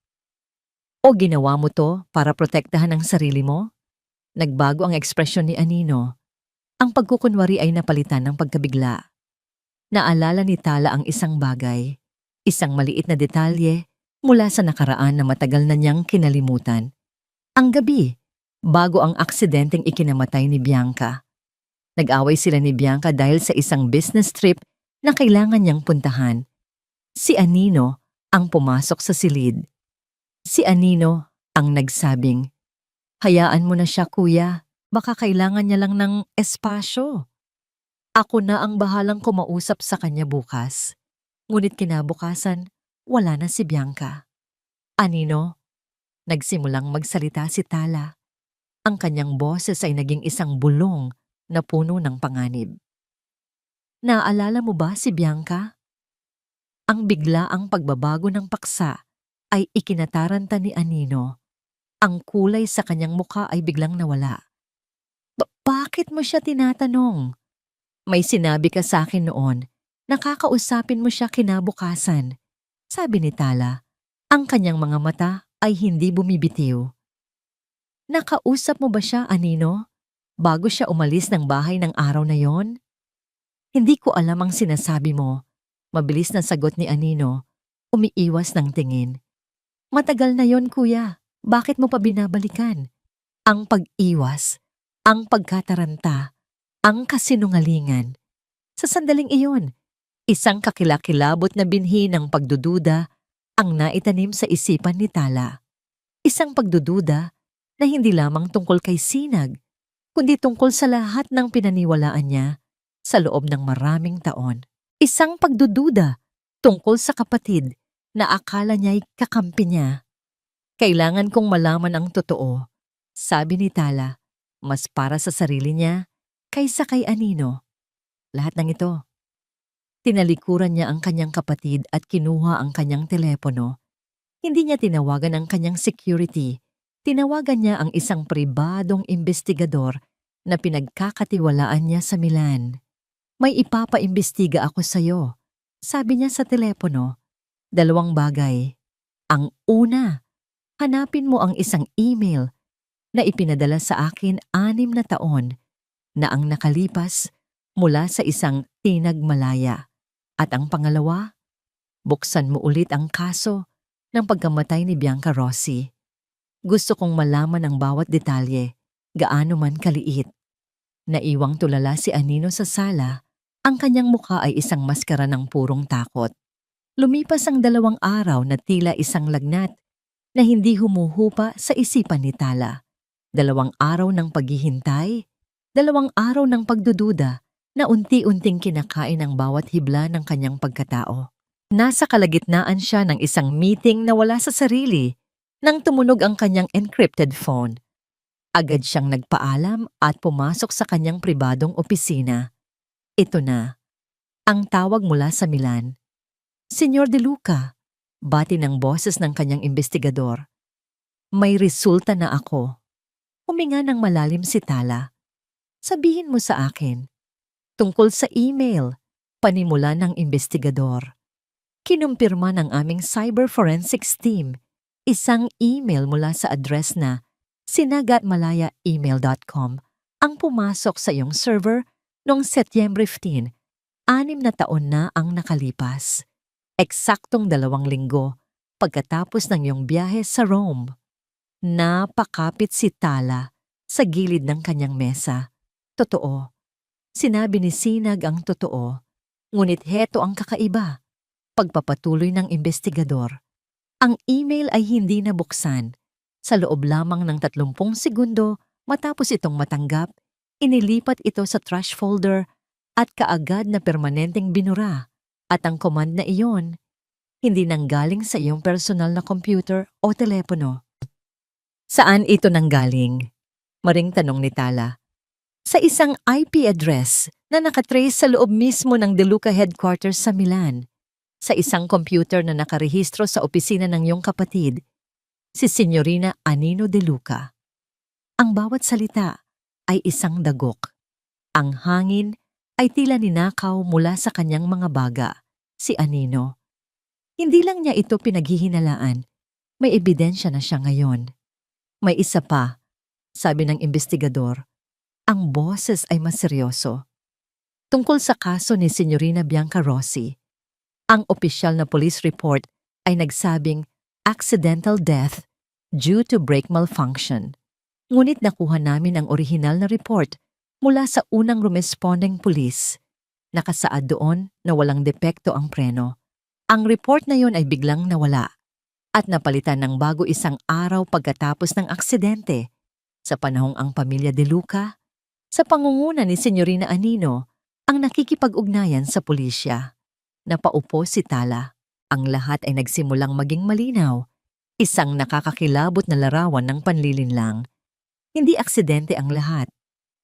O ginawa mo to para protektahan ang sarili mo? Nagbago ang ekspresyon ni Anino. Ang pagkukunwari ay napalitan ng pagkabigla. Naalala ni Tala ang isang bagay, isang maliit na detalye mula sa nakaraan na matagal na niyang kinalimutan. Ang gabi, bago ang aksidenteng ikinamatay ni Bianca. Nag-away sila ni Bianca dahil sa isang business trip na kailangan niyang puntahan. Si Anino ang pumasok sa silid. Si Anino ang nagsabing, "Hayaan mo na siya, kuya. Baka kailangan niya lang ng espasyo. Ako na ang bahalang kumausap sa kanya bukas." Ngunit kinabukasan, wala na si Bianca. Anino, nagsimulang magsalita si Tala. Ang kanyang boses ay naging isang bulong na puno ng panganib. Naaalala mo ba si Bianca? Ang biglaang pagbabago ng paksa ay ikinataranta ni Anino. Ang kulay sa kanyang mukha ay biglang nawala. Bakit mo siya tinatanong? May sinabi ka sa akin noon, nakakausapin mo siya kinabukasan. Sabi ni Tala, ang kanyang mga mata ay hindi bumibitiw. Nakausap mo ba siya, Anino? Bago siya umalis ng bahay ng araw na yon? Hindi ko alam ang sinasabi mo. Mabilis na sagot ni Anino, umiiwas ng tingin. Matagal na yon, kuya. Bakit mo pa binabalikan? Ang pag-iwas, ang pagkataranta, ang kasinungalingan. Sa sandaling iyon, isang kakilakilabot na binhi ng pagdududa ang naitanim sa isipan ni Tala. Isang pagdududa na hindi lamang tungkol kay Sinag, kundi tungkol sa lahat ng pinaniwalaan niya sa loob ng maraming taon. Isang pagdududa tungkol sa kapatid na akala niya'y kakampi niya. Kailangan kong malaman ang totoo, sabi ni Tala, mas para sa sarili niya kaysa kay Anino. Lahat ng ito. Tinalikuran niya ang kanyang kapatid at kinuha ang kanyang telepono. Hindi niya tinawagan ang kanyang security. Tinawagan niya ang isang pribadong investigador na pinagkakatiwalaan niya sa Milan. May ipapaimbestiga ako sa'yo, sabi niya sa telepono. 2 bagay. Ang una, hanapin mo ang isang email na ipinadala sa akin 6 na taon na ang nakalipas mula sa isang tinagmalaya. At ang pangalawa, buksan mo ulit ang kaso ng pagkamatay ni Bianca Rossi. Gusto kong malaman ang bawat detalye, gaano man kaliit. Naiwang tulala si Anino sa sala, ang kanyang mukha ay isang maskara ng purong takot. Lumipas ang 2 araw na tila isang lagnat na hindi humuhupa sa isipan ni Tala. 2 araw ng paghihintay, 2 araw ng pagdududa na unti-unting kinakain ang bawat hibla ng kanyang pagkatao. Nasa kalagitnaan siya ng isang meeting na wala sa sarili nang tumunog ang kanyang encrypted phone. Agad siyang nagpaalam at pumasok sa kanyang pribadong opisina. Ito na, ang tawag mula sa Milan. Senyor De Luca, bati ng boses ng kanyang investigador. May resulta na ako. Huminga ng malalim si Tala. Sabihin mo sa akin. Tungkol sa email, panimula ng investigador. Kinumpirma ng aming cyber forensics team isang email mula sa address na sinagatmalaya@email.com ang pumasok sa iyong server noong Setyembre 15, 6 na taon na ang nakalipas. Eksaktong 2 linggo pagkatapos ng iyong biyahe sa Rome. Napakapit si Tala sa gilid ng kanyang mesa. Totoo. Sinabi ni Sinag ang totoo. Ngunit heto ang kakaiba. Pagpapatuloy ng investigador. Ang email ay hindi nabuksan. Sa loob lamang ng 30 segundo matapos itong matanggap, inilipat ito sa trash folder at kaagad na permanenteng binura. At ang command na iyon, hindi nanggaling sa iyong personal na computer o telepono. Saan ito nanggaling? Maring tanong ni Tala. Sa isang IP address na nakatrace sa loob mismo ng De Luca headquarters sa Milan. Sa isang computer na nakarehistro sa opisina ng iyong kapatid, si Signorina Anino De Luca. Ang bawat salita ay isang dagok. Ang hangin ay tila ninakaw mula sa kanyang mga baga, si Anino. Hindi lang niya ito pinaghihinalaan, may ebidensya na siya ngayon. May isa pa, sabi ng investigador, ang boses ay mas seryoso. Tungkol sa kaso ni Signorina Bianca Rossi, ang opisyal na police report ay nagsabing accidental death due to brake malfunction. Ngunit nakuha namin ang orihinal na report mula sa unang rumesponding police. Nakasaad doon na walang depekto ang preno. Ang report na yon ay biglang nawala at napalitan ng bago isang araw pagkatapos ng aksidente. Sa panahong ang pamilya De Luca, sa pangunguna ni Signorina Anino, ang nakikipag-ugnayan sa pulisya. Napaupo si Tala. Ang lahat ay nagsimulang maging malinaw. Isang nakakakilabot na larawan ng panlilinlang. Hindi aksidente ang lahat.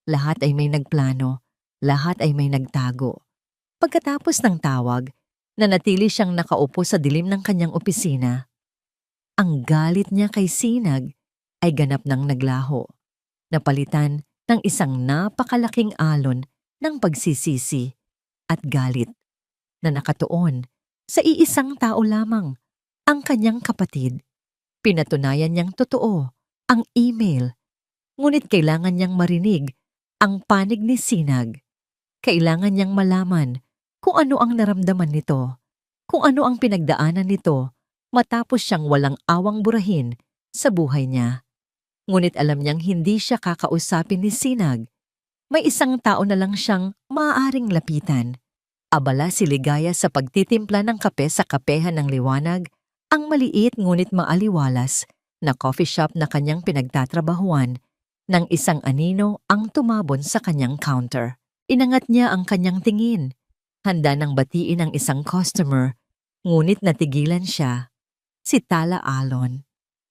Lahat ay may nagplano. Lahat ay may nagtago. Pagkatapos ng tawag, nanatili siyang nakaupo sa dilim ng kanyang opisina. Ang galit niya kay Sinag ay ganap ng naglaho. Napalitan ng isang napakalaking alon ng pagsisisi at galit na nakatuon sa iisang tao lamang, ang kanyang kapatid. Pinatunayan niyang totoo ang email, ngunit kailangan niyang marinig ang panig ni Sinag. Kailangan niyang malaman kung ano ang naramdaman nito, kung ano ang pinagdaanan nito matapos siyang walang awang burahin sa buhay niya. Ngunit alam niyang hindi siya kakausapin ni Sinag. May isang tao na lang siyang maaaring lapitan. Abala si Ligaya sa pagtitimpla ng kape sa kapehan ng liwanag, ang maliit ngunit maaliwalas na coffee shop na kanyang pinagtatrabahuan, nang isang anino ang tumabon sa kanyang counter. Inangat niya ang kanyang tingin. Handa nang batiin ang isang customer, ngunit natigilan siya. Si Tala Alon.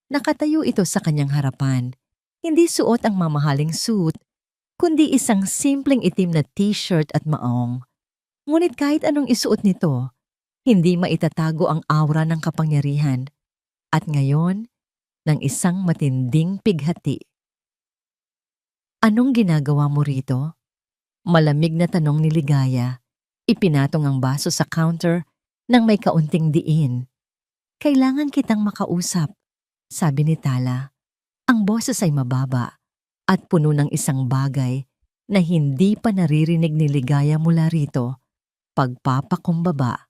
Nakatayo ito sa kanyang harapan. Hindi suot ang mamahaling suit, kundi isang simpleng itim na t-shirt at maong. Ngunit kahit anong isuot nito, hindi maitatago ang aura ng kapangyarihan. At ngayon, ng isang matinding pighati. Anong ginagawa mo rito? Malamig na tanong ni Ligaya. Ipinatong ang baso sa counter nang may kaunting diin. Kailangan kitang makausap, sabi ni Tala. Ang boses ay mababa at puno ng isang bagay na hindi pa naririnig ni Ligaya mula rito. Pagpapakumbaba.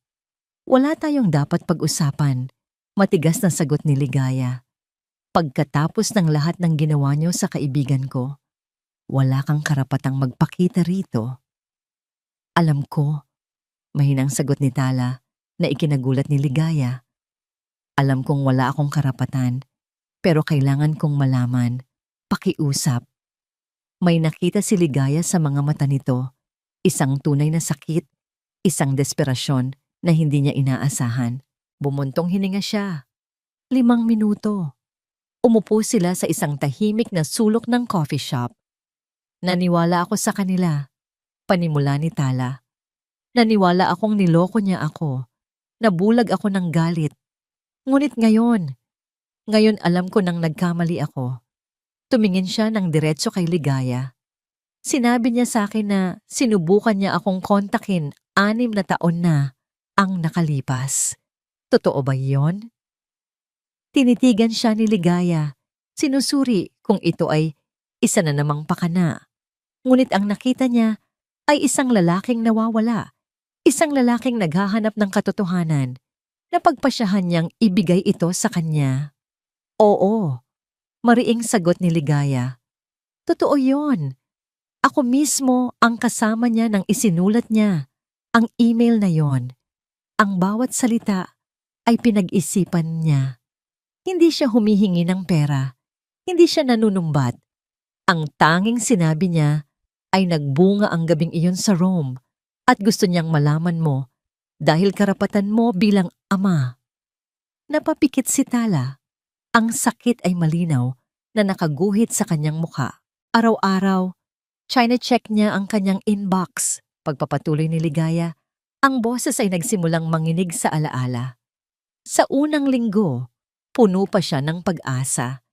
Wala tayong dapat pag-usapan, matigas na sagot ni Ligaya. Pagkatapos ng lahat ng ginawa niyo sa kaibigan ko, wala kang karapatang magpakita rito. Alam ko, mahinang sagot ni Tala na ikinagulat ni Ligaya. Alam kong wala akong karapatan, pero kailangan kong malaman, pakiusap. May nakita si Ligaya sa mga mata nito, isang tunay na sakit, isang desperasyon na hindi niya inaasahan. Bumuntong hininga siya. 5 minuto. Umupo sila sa isang tahimik na sulok ng coffee shop. Naniwala ako sa kanila, panimula ni Tala. Naniwala akong niloko niya ako. Nabulag ako ng galit. Ngunit ngayon alam ko nang nagkamali ako. Tumingin siya ng diretso kay Ligaya. Sinabi niya sa akin na sinubukan niya akong kontakin 6 na taon na ang nakalipas. Totoo ba yon? Tinitigan siya ni Ligaya. Sinusuri kung ito ay isa na namang pakana. Ngunit ang nakita niya ay isang lalaking nawawala. Isang lalaking naghahanap ng katotohanan. Napagpasyahan niyang ibigay ito sa kanya. Oo, mariing sagot ni Ligaya. Totoo yon. Ako mismo ang kasama niya nang isinulat niya ang email na yon. Ang bawat salita ay pinag-isipan niya. Hindi siya humihingi ng pera. Hindi siya nanunumbat. Ang tanging sinabi niya ay nagbunga ang gabing iyon sa Rome at gusto niyang malaman mo dahil karapatan mo bilang ama. Napapikit si Tala. Ang sakit ay malinaw na nakaguhit sa kanyang mukha. Araw-araw, chine-check niya ang kanyang inbox. Pagpapatuloy ni Ligaya, ang boses ay nagsimulang manginig sa alaala. Sa unang linggo, puno pa siya ng pag-asa.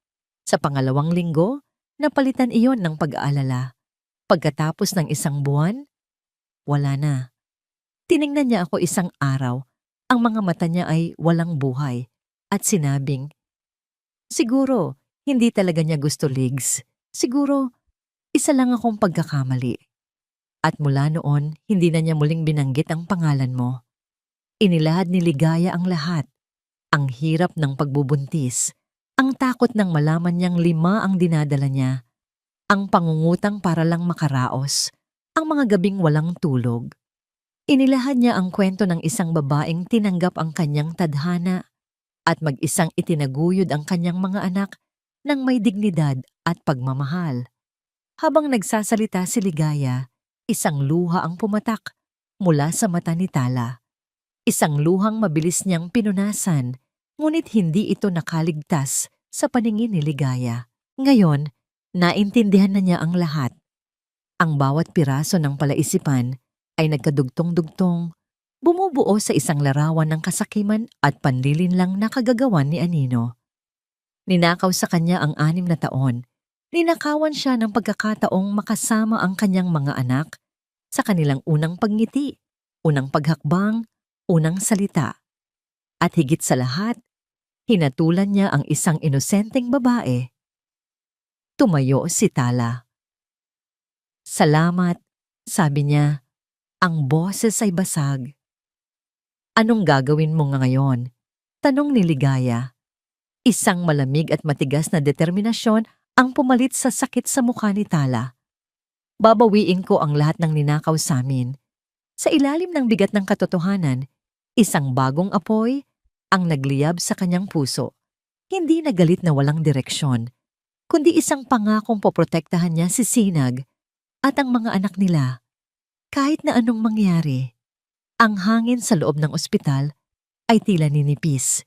Sa pangalawang linggo, napalitan iyon ng pag-aalala. Pagkatapos ng isang buwan, wala na. Tiningnan niya ako isang araw. Ang mga mata niya ay walang buhay at sinabing, siguro, hindi talaga niya gusto, Ligs. Siguro, isa lang akong pagkakamali. At mula noon, hindi na niya muling binanggit ang pangalan mo. Inilahad ni Ligaya ang lahat. Ang hirap ng pagbubuntis, ang takot ng malaman niyang 5 ang dinadala niya, ang pangungutang para lang makaraos, ang mga gabing walang tulog. Inilahad niya ang kwento ng isang babaeng tinanggap ang kanyang tadhana at mag-isang itinaguyod ang kanyang mga anak ng may dignidad at pagmamahal. Habang nagsasalita si Ligaya, isang luha ang pumatak mula sa mata ni Tala. Isang luhang mabilis niyang pinunasan, ngunit hindi ito nakaligtas sa paningin ni Ligaya. Ngayon, naintindihan na niya ang lahat. Ang bawat piraso ng palaisipan ay nagkadugtong-dugtong, bumubuo sa isang larawan ng kasakiman at panlilinlang na kagagawan ni Anino. Ninakaw sa kanya ang 6 na taon. Ninakawan siya ng pagkakataong makasama ang kanyang mga anak sa kanilang unang pagngiti, unang paghakbang, unang salita. At higit sa lahat, hinatulan niya ang isang inosenteng babae. Tumayo si Tala. Salamat, sabi niya. Ang boses ay basag. Anong gagawin mo ngayon? Tanong ni Ligaya. Isang malamig at matigas na determinasyon ang pumalit sa sakit sa mukha ni Tala. Babawiin ko ang lahat ng ninakaw sa amin. Sa ilalim ng bigat ng katotohanan, isang bagong apoy ang nagliyab sa kanyang puso. Hindi na galit na walang direksyon, kundi isang pangakong poprotektahan niya si Sinag at ang mga anak nila. Kahit na anong mangyari, ang hangin sa loob ng ospital ay tila ninipis.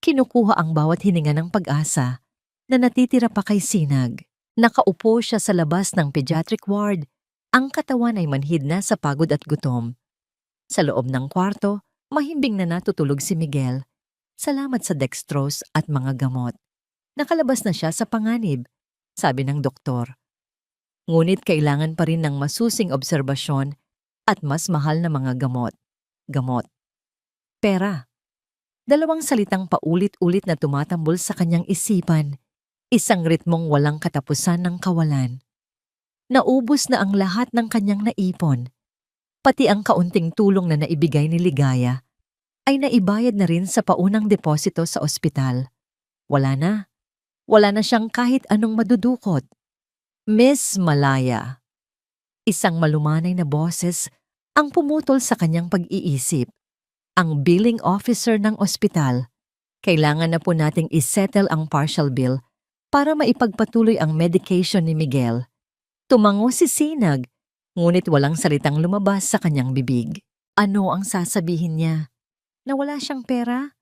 Kinukuha ang bawat hininga ng pag-asa na natitira pa kay Sinag. Nakaupo siya sa labas ng pediatric ward. Ang katawan ay manhid na sa pagod at gutom. Sa loob ng kwarto, mahimbing na natutulog si Miguel. Salamat sa dextrose at mga gamot. Nakalabas na siya sa panganib, sabi ng doktor. Ngunit kailangan pa rin ng masusing obserbasyon at mas mahal na mga gamot. Gamot. Pera. 2 salitang paulit-ulit na tumatambol sa kanyang isipan. Isang ritmong walang katapusan ng kawalan. Naubos na ang lahat ng kanyang naipon. Pati ang kaunting tulong na naibigay ni Ligaya ay naibayad na rin sa paunang deposito sa ospital. Wala na. Wala na siyang kahit anong madudukot. Miss Malaya. Isang malumanay na boses ang pumutol sa kanyang pag-iisip. Ang billing officer ng ospital. Kailangan na po nating isettle ang partial bill para maipagpatuloy ang medication ni Miguel. Tumango si Sinag, ngunit walang salitang lumabas sa kanyang bibig. Ano ang sasabihin niya? Na wala siyang pera?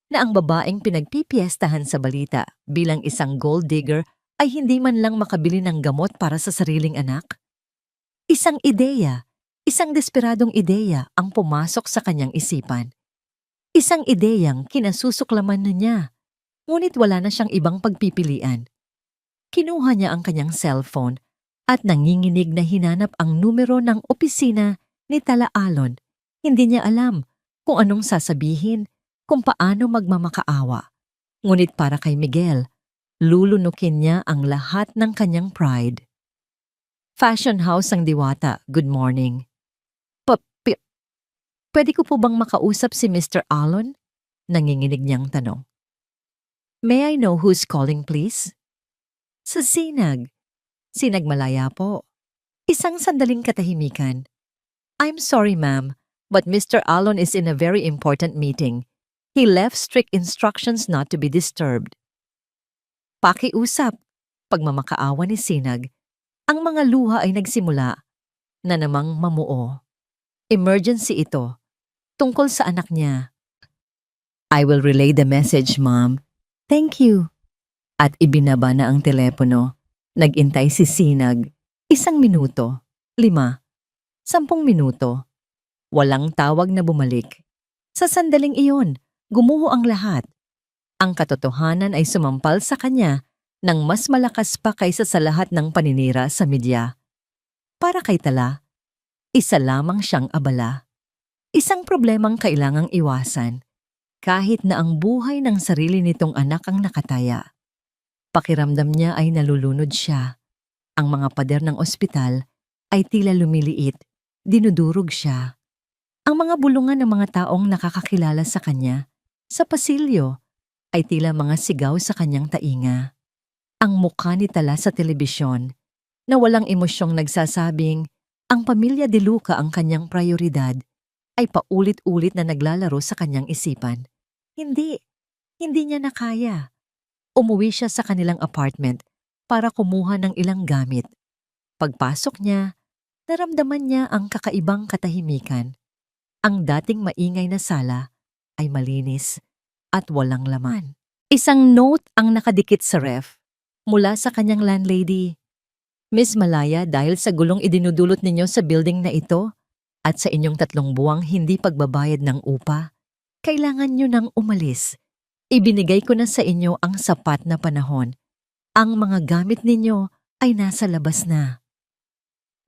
Na ang babaeng pinagpipiestahan sa balita bilang isang gold digger ay hindi man lang makabili ng gamot para sa sariling anak? Isang ideya, isang desperadong ideya ang pumasok sa kanyang isipan. Isang ideyang kinasusuklaman na niya, ngunit wala na siyang ibang pagpipilian. Kinuha niya ang kanyang cellphone at nanginginig na hinanap ang numero ng opisina ni Tala Alon. Hindi niya alam kung anong sasabihin, kung paano magmamakaawa. Ngunit para kay Miguel, lulunukin niya ang lahat ng kanyang pride. Fashion House ang Diwata, good morning. Pwede ko po bang makausap si Mr. Alon? Nanginginig niyang tanong. May I know who's calling, please? Sa Sinag. Sinagmalaya po. Isang sandaling katahimikan. I'm sorry, ma'am, but Mr. Alon is in a very important meeting. He left strict instructions not to be disturbed. Pakiusap. Pagmamakaawa ni Sinag, ang mga luha ay nagsimula na namang mamuo. Emergency ito, tungkol sa anak niya. I will relay the message, ma'am. Thank you. At ibinaba na ang telepono. Nagintay si Sinag. 1 minuto, 5, 10 minuto. Walang tawag na bumalik. Sa sandaling iyon, gumuho ang lahat. Ang katotohanan ay sumampal sa kanya ng mas malakas pa kaysa sa lahat ng paninira sa media. Para kay Tala, isa lamang siyang abala. Isang problemang kailangang iwasan, kahit na ang buhay ng sarili nitong anak ang nakataya. Pakiramdam niya ay nalulunod siya. Ang mga pader ng ospital ay tila lumiliit, dinudurog siya. Ang mga bulungan ng mga taong nakakakilala sa kanya, sa pasilyo, ay tila mga sigaw sa kanyang tainga. Ang mukha ni Tala sa telebisyon, na walang emosyong nagsasabing ang pamilya de Luca ang kanyang prioridad, ay paulit-ulit na naglalaro sa kanyang isipan. Hindi niya nakaya. Umuwi siya sa kanilang apartment para kumuha ng ilang gamit. Pagpasok niya, naramdaman niya ang kakaibang katahimikan. Ang dating maingay na sala ay malinis at walang laman. Isang note ang nakadikit sa ref mula sa kanyang landlady. Miss Malaya, dahil sa gulong idinudulot ninyo sa building na ito at sa inyong 3 buwang hindi pagbabayad ng upa, kailangan nyo nang umalis. Ibinigay ko na sa inyo ang sapat na panahon. Ang mga gamit ninyo ay nasa labas na.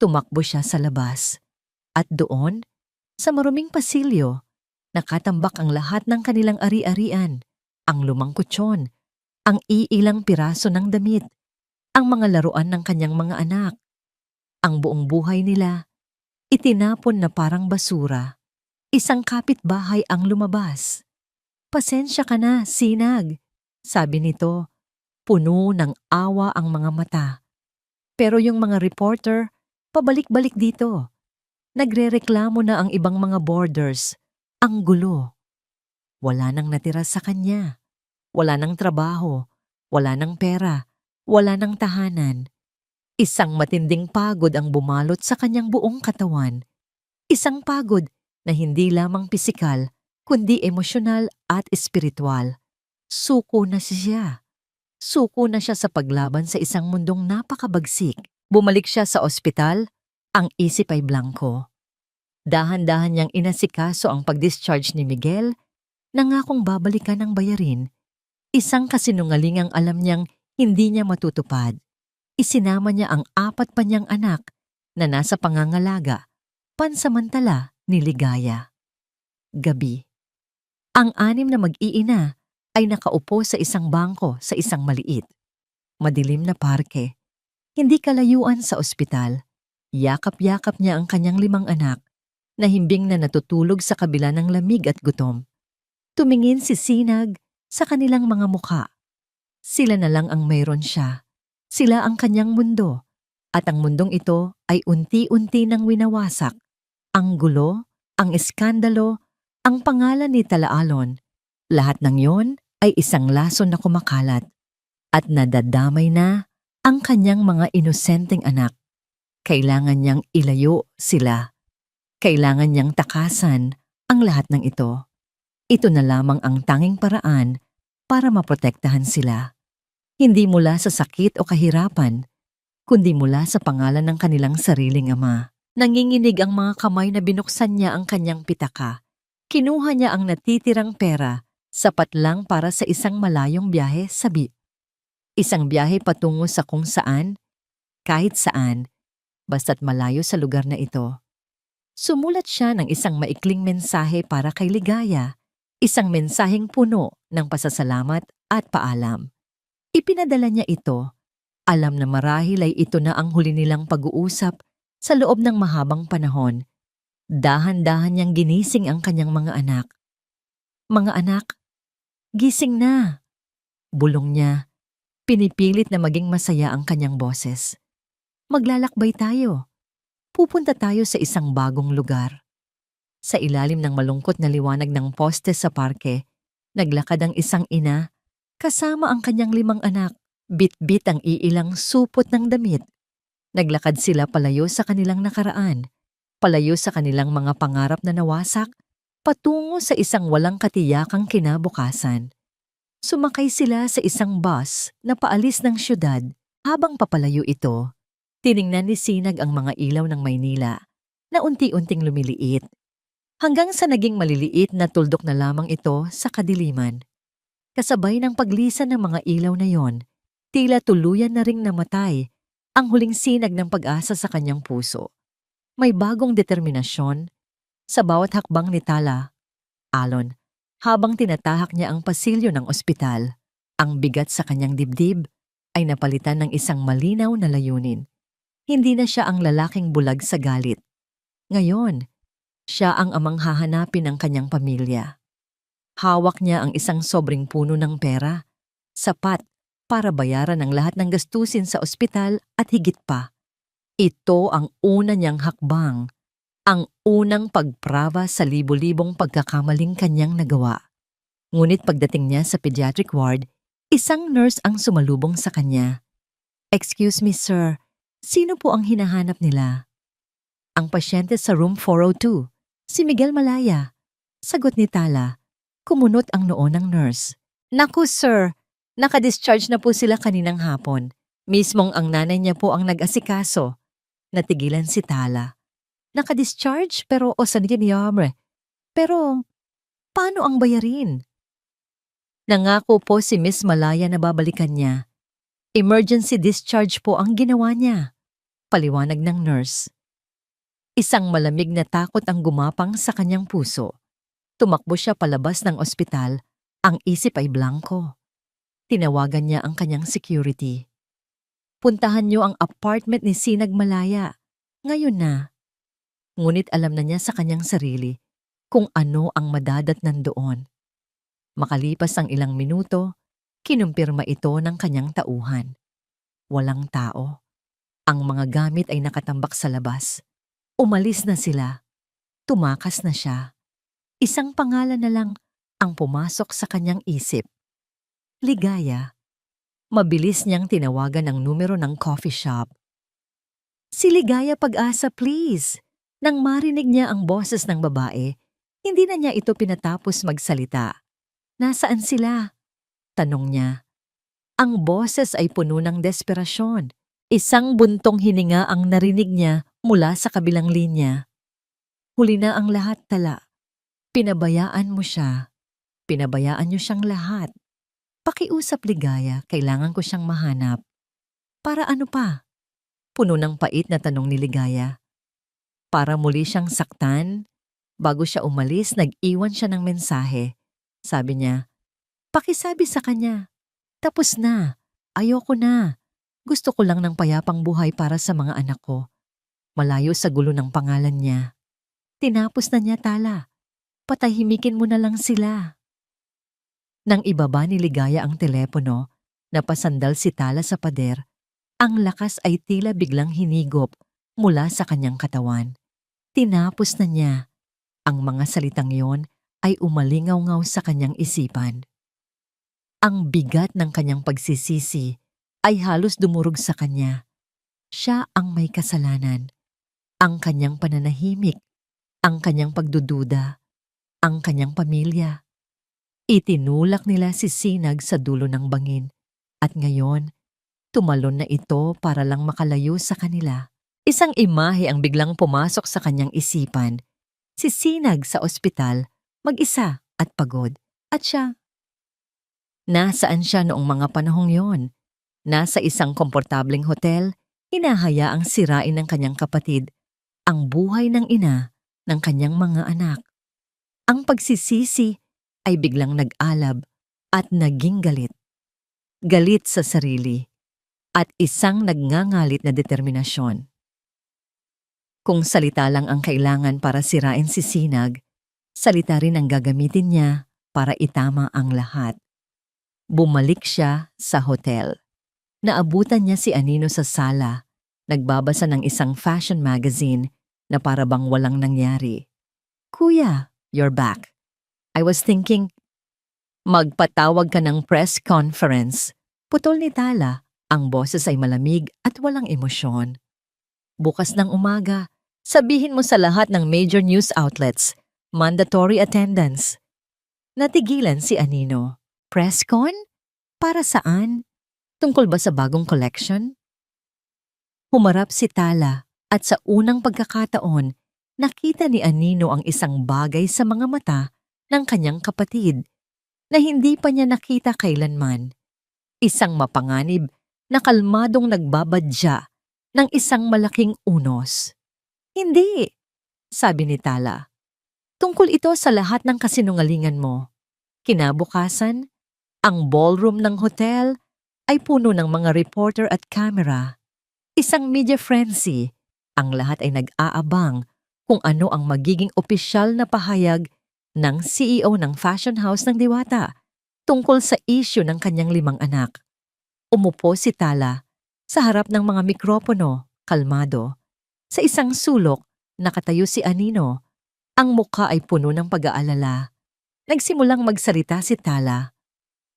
Tumakbo siya sa labas. At doon, sa maruming pasilyo, nakatambak ang lahat ng kanilang ari-arian, ang lumang kutsyon, ang iilang piraso ng damit, ang mga laruan ng kanyang mga anak. Ang buong buhay nila, itinapon na parang basura. Isang kapitbahay ang lumabas. Pasensya ka na, Sinag, sabi nito. Puno ng awa ang mga mata. Pero yung mga reporter, pabalik-balik dito. Nagrereklamo na ang ibang mga boarders. Ang gulo. Wala nang natira sa kanya. Wala nang trabaho. Wala nang pera. Wala nang tahanan. Isang matinding pagod ang bumalot sa kanyang buong katawan. Isang pagod na hindi lamang pisikal, kundi emosyonal at espiritual. Suko na siya. Suko na siya sa paglaban sa isang mundong napakabagsik. Bumalik siya sa ospital, ang isip ay blanko. Dahan-dahan niyang inasikaso ang pag-discharge ni Miguel, nangakong babalikan ng bayarin. Isang kasinungalingang alam niyang hindi niya matutupad. Isinama niya ang 4 pa niyang anak na nasa pangangalaga, pansamantala ni Ligaya. Gabi. Ang 6 na mag-iina ay nakaupo sa isang bangko sa isang maliit, madilim na parke. Hindi kalayuan sa ospital. Yakap-yakap niya ang kanyang 5 anak na himbing na natutulog sa kabila ng lamig at gutom. Tumingin si Sinag sa kanilang mga mukha. Sila na lang ang mayroon siya. Sila ang kanyang mundo. At ang mundong ito ay unti-unti nang winawasak. Ang gulo, ang eskandalo, ang pangalan ni Talaalon. Lahat ng yon ay isang lason na kumakalat. At nadadamay na ang kanyang mga inosenteng anak. Kailangan niyang ilayo sila. Kailangan niyang takasan ang lahat ng ito. Ito na lamang ang tanging paraan para maprotektahan sila. Hindi mula sa sakit o kahirapan, kundi mula sa pangalan ng kanilang sariling ama. Nanginginig ang mga kamay na binuksan niya ang kanyang pitaka. Kinuha niya ang natitirang pera, sapat lang para sa isang malayong biyahe sa beach. Isang biyahe patungo sa kung saan, kahit saan, basta't malayo sa lugar na ito. Sumulat siya ng isang maikling mensahe para kay Ligaya, isang mensaheng puno ng pasasalamat at paalam. Ipinadala niya ito, alam na marahil ay ito na ang huli nilang pag-uusap sa loob ng mahabang panahon. Dahan-dahan niyang ginising ang kanyang mga anak. Mga anak, gising na! Bulong niya. Pinipilit na maging masaya ang kanyang boses. Maglalakbay tayo. Pupunta tayo sa isang bagong lugar. Sa ilalim ng malungkot na liwanag ng poste sa parke, naglakad ang isang ina kasama ang kanyang 5 anak. Bit-bit ang iilang supot ng damit. Naglakad sila palayo sa kanilang nakaraan, palayo sa kanilang mga pangarap na nawasak, patungo sa isang walang katiyakang kinabukasan. Sumakay sila sa isang bus na paalis ng syudad. Habang papalayo ito, tiningnan ni Sinag ang mga ilaw ng Maynila na unti-unting lumiliit, hanggang sa naging maliliit na tuldok na lamang ito sa kadiliman. Kasabay ng paglisan ng mga ilaw na yon, tila tuluyan na ring namatay ang huling sinag ng pag-asa sa kanyang puso. May bagong determinasyon sa bawat hakbang ni Tala, alon, habang tinatahak niya ang pasilyo ng ospital. Ang bigat sa kanyang dibdib ay napalitan ng isang malinaw na layunin. Hindi na siya ang lalaking bulag sa galit. Ngayon, siya ang amang hahanapin ng kanyang pamilya. Hawak niya ang isang sobrang puno ng pera, sapat para bayaran ang lahat ng gastusin sa ospital at higit pa. Ito ang una niyang hakbang, ang unang pagpraba sa libo-libong pagkakamaling kanyang nagawa. Ngunit pagdating niya sa pediatric ward, isang nurse ang sumalubong sa kanya. "Excuse me, sir, sino po ang hinahanap nila?" "Ang pasyente sa room 402, si Miguel Malaya," sagot ni Tala. Kumunot ang noo ng nurse. "Naku, sir, nakadischarge na po sila kaninang hapon. Mismong ang nanay niya po ang nag-asikaso." Natigilan si Tala. "Nakadischarge pero o saniyamre. Pero paano ang bayarin?" "Nangako po si Miss Malaya na babalikan niya. Emergency discharge po ang ginawa niya," paliwanag ng nurse. Isang malamig na takot ang gumapang sa kanyang puso. Tumakbo siya palabas ng ospital, ang isip ay blanko. Tinawagan niya ang kanyang security. "Puntahan niyo ang apartment ni Sinag Malaya. Ngayon na." Ngunit alam na niya sa kanyang sarili kung ano ang madadatnan doon. Makalipas ang ilang minuto, kinumpirma ito ng kanyang tauhan. Walang tao. Ang mga gamit ay nakatambak sa labas. Umalis na sila. Tumakas na siya. Isang pangalan na lang ang pumasok sa kanyang isip. Ligaya. Mabilis niyang tinawagan ang numero ng coffee shop. "Si Ligaya Pag-asa, please." Nang marinig niya ang boses ng babae, hindi na niya ito pinatapos magsalita. "Nasaan sila?" tanong niya. Ang boses ay puno ng desperasyon. Isang buntong hininga ang narinig niya mula sa kabilang linya. "Huli na ang lahat, Tala. Pinabayaan mo siya. Pinabayaan niyo siyang lahat. Pakiusap, Ligaya, kailangan ko siyang mahanap." "Para ano pa?" Puno ng pait na tanong ni Ligaya. Para muli siyang saktan? Bago siya umalis, nag-iwan siya ng mensahe. Sabi niya, "Pakisabi sa kanya, tapos na. Ayoko na. Gusto ko lang ng payapang buhay para sa mga anak ko. Malayo sa gulo ng pangalan niya." Tinapos na niya, Tala. Patahimikin mo na lang sila. Nang ibaba ni Ligaya ang telepono, napasandal si Tala sa pader. Ang lakas ay tila biglang hinigop mula sa kanyang katawan. Tinapos na niya. Ang mga salitang yon ay umalingaw-ngaw sa kanyang isipan. Ang bigat ng kanyang pagsisisi ay halos dumurog sa kanya. Siya ang may kasalanan. Ang kanyang pananahimik, ang kanyang pagdududa, ang kanyang pamilya. Itinulak nila si Sinag sa dulo ng bangin at ngayon, tumalon na ito para lang makalayo sa kanila. Isang imahe ang biglang pumasok sa kanyang isipan. Si Sinag sa ospital, mag-isa at pagod. At siya? Nasaan siya noong mga panahong yon? Nasa isang komportableng hotel, hinahayaang sirain ng kanyang kapatid ang buhay ng ina ng kanyang mga anak. Ang pagsisisi ay biglang nag-alab at naging galit. Galit sa sarili at isang nagngangalit na determinasyon. Kung salita lang ang kailangan para sirain si Sinag, salita rin ang gagamitin niya para itama ang lahat. Bumalik siya sa hotel. Naabutan niya si Anino sa sala. Nagbabasa ng isang fashion magazine na para bang walang nangyari. Kuya, you're back. I was thinking, magpatawag ka ng press conference. Putol ni Tala, ang boses ay malamig at walang emosyon. Bukas ng umaga, sabihin mo sa lahat ng major news outlets, mandatory attendance. Natigilan si Anino. Press con? Para saan? Tungkol ba sa bagong collection? Humarap si Tala at sa unang pagkakataon, nakita ni Anino ang isang bagay sa mga mata ng kanyang kapatid na hindi pa niya nakita kailanman. Isang mapanganib na kalmadong nagbabadya ng isang malaking unos. Hindi, sabi ni Tala. Tungkol ito sa lahat ng kasinungalingan mo. Kinabukasan, ang ballroom ng hotel ay puno ng mga reporter at camera. Isang media frenzy. Ang lahat ay nag-aabang kung ano ang magiging opisyal na pahayag ng CEO ng fashion house ng Diwata tungkol sa issue ng kanyang 5 anak. Umupo si Tala sa harap ng mga mikropono, kalmado. Sa isang sulok, nakatayo si Anino. Ang mukha ay puno ng pag-aalala. Nagsimulang magsalita si Tala.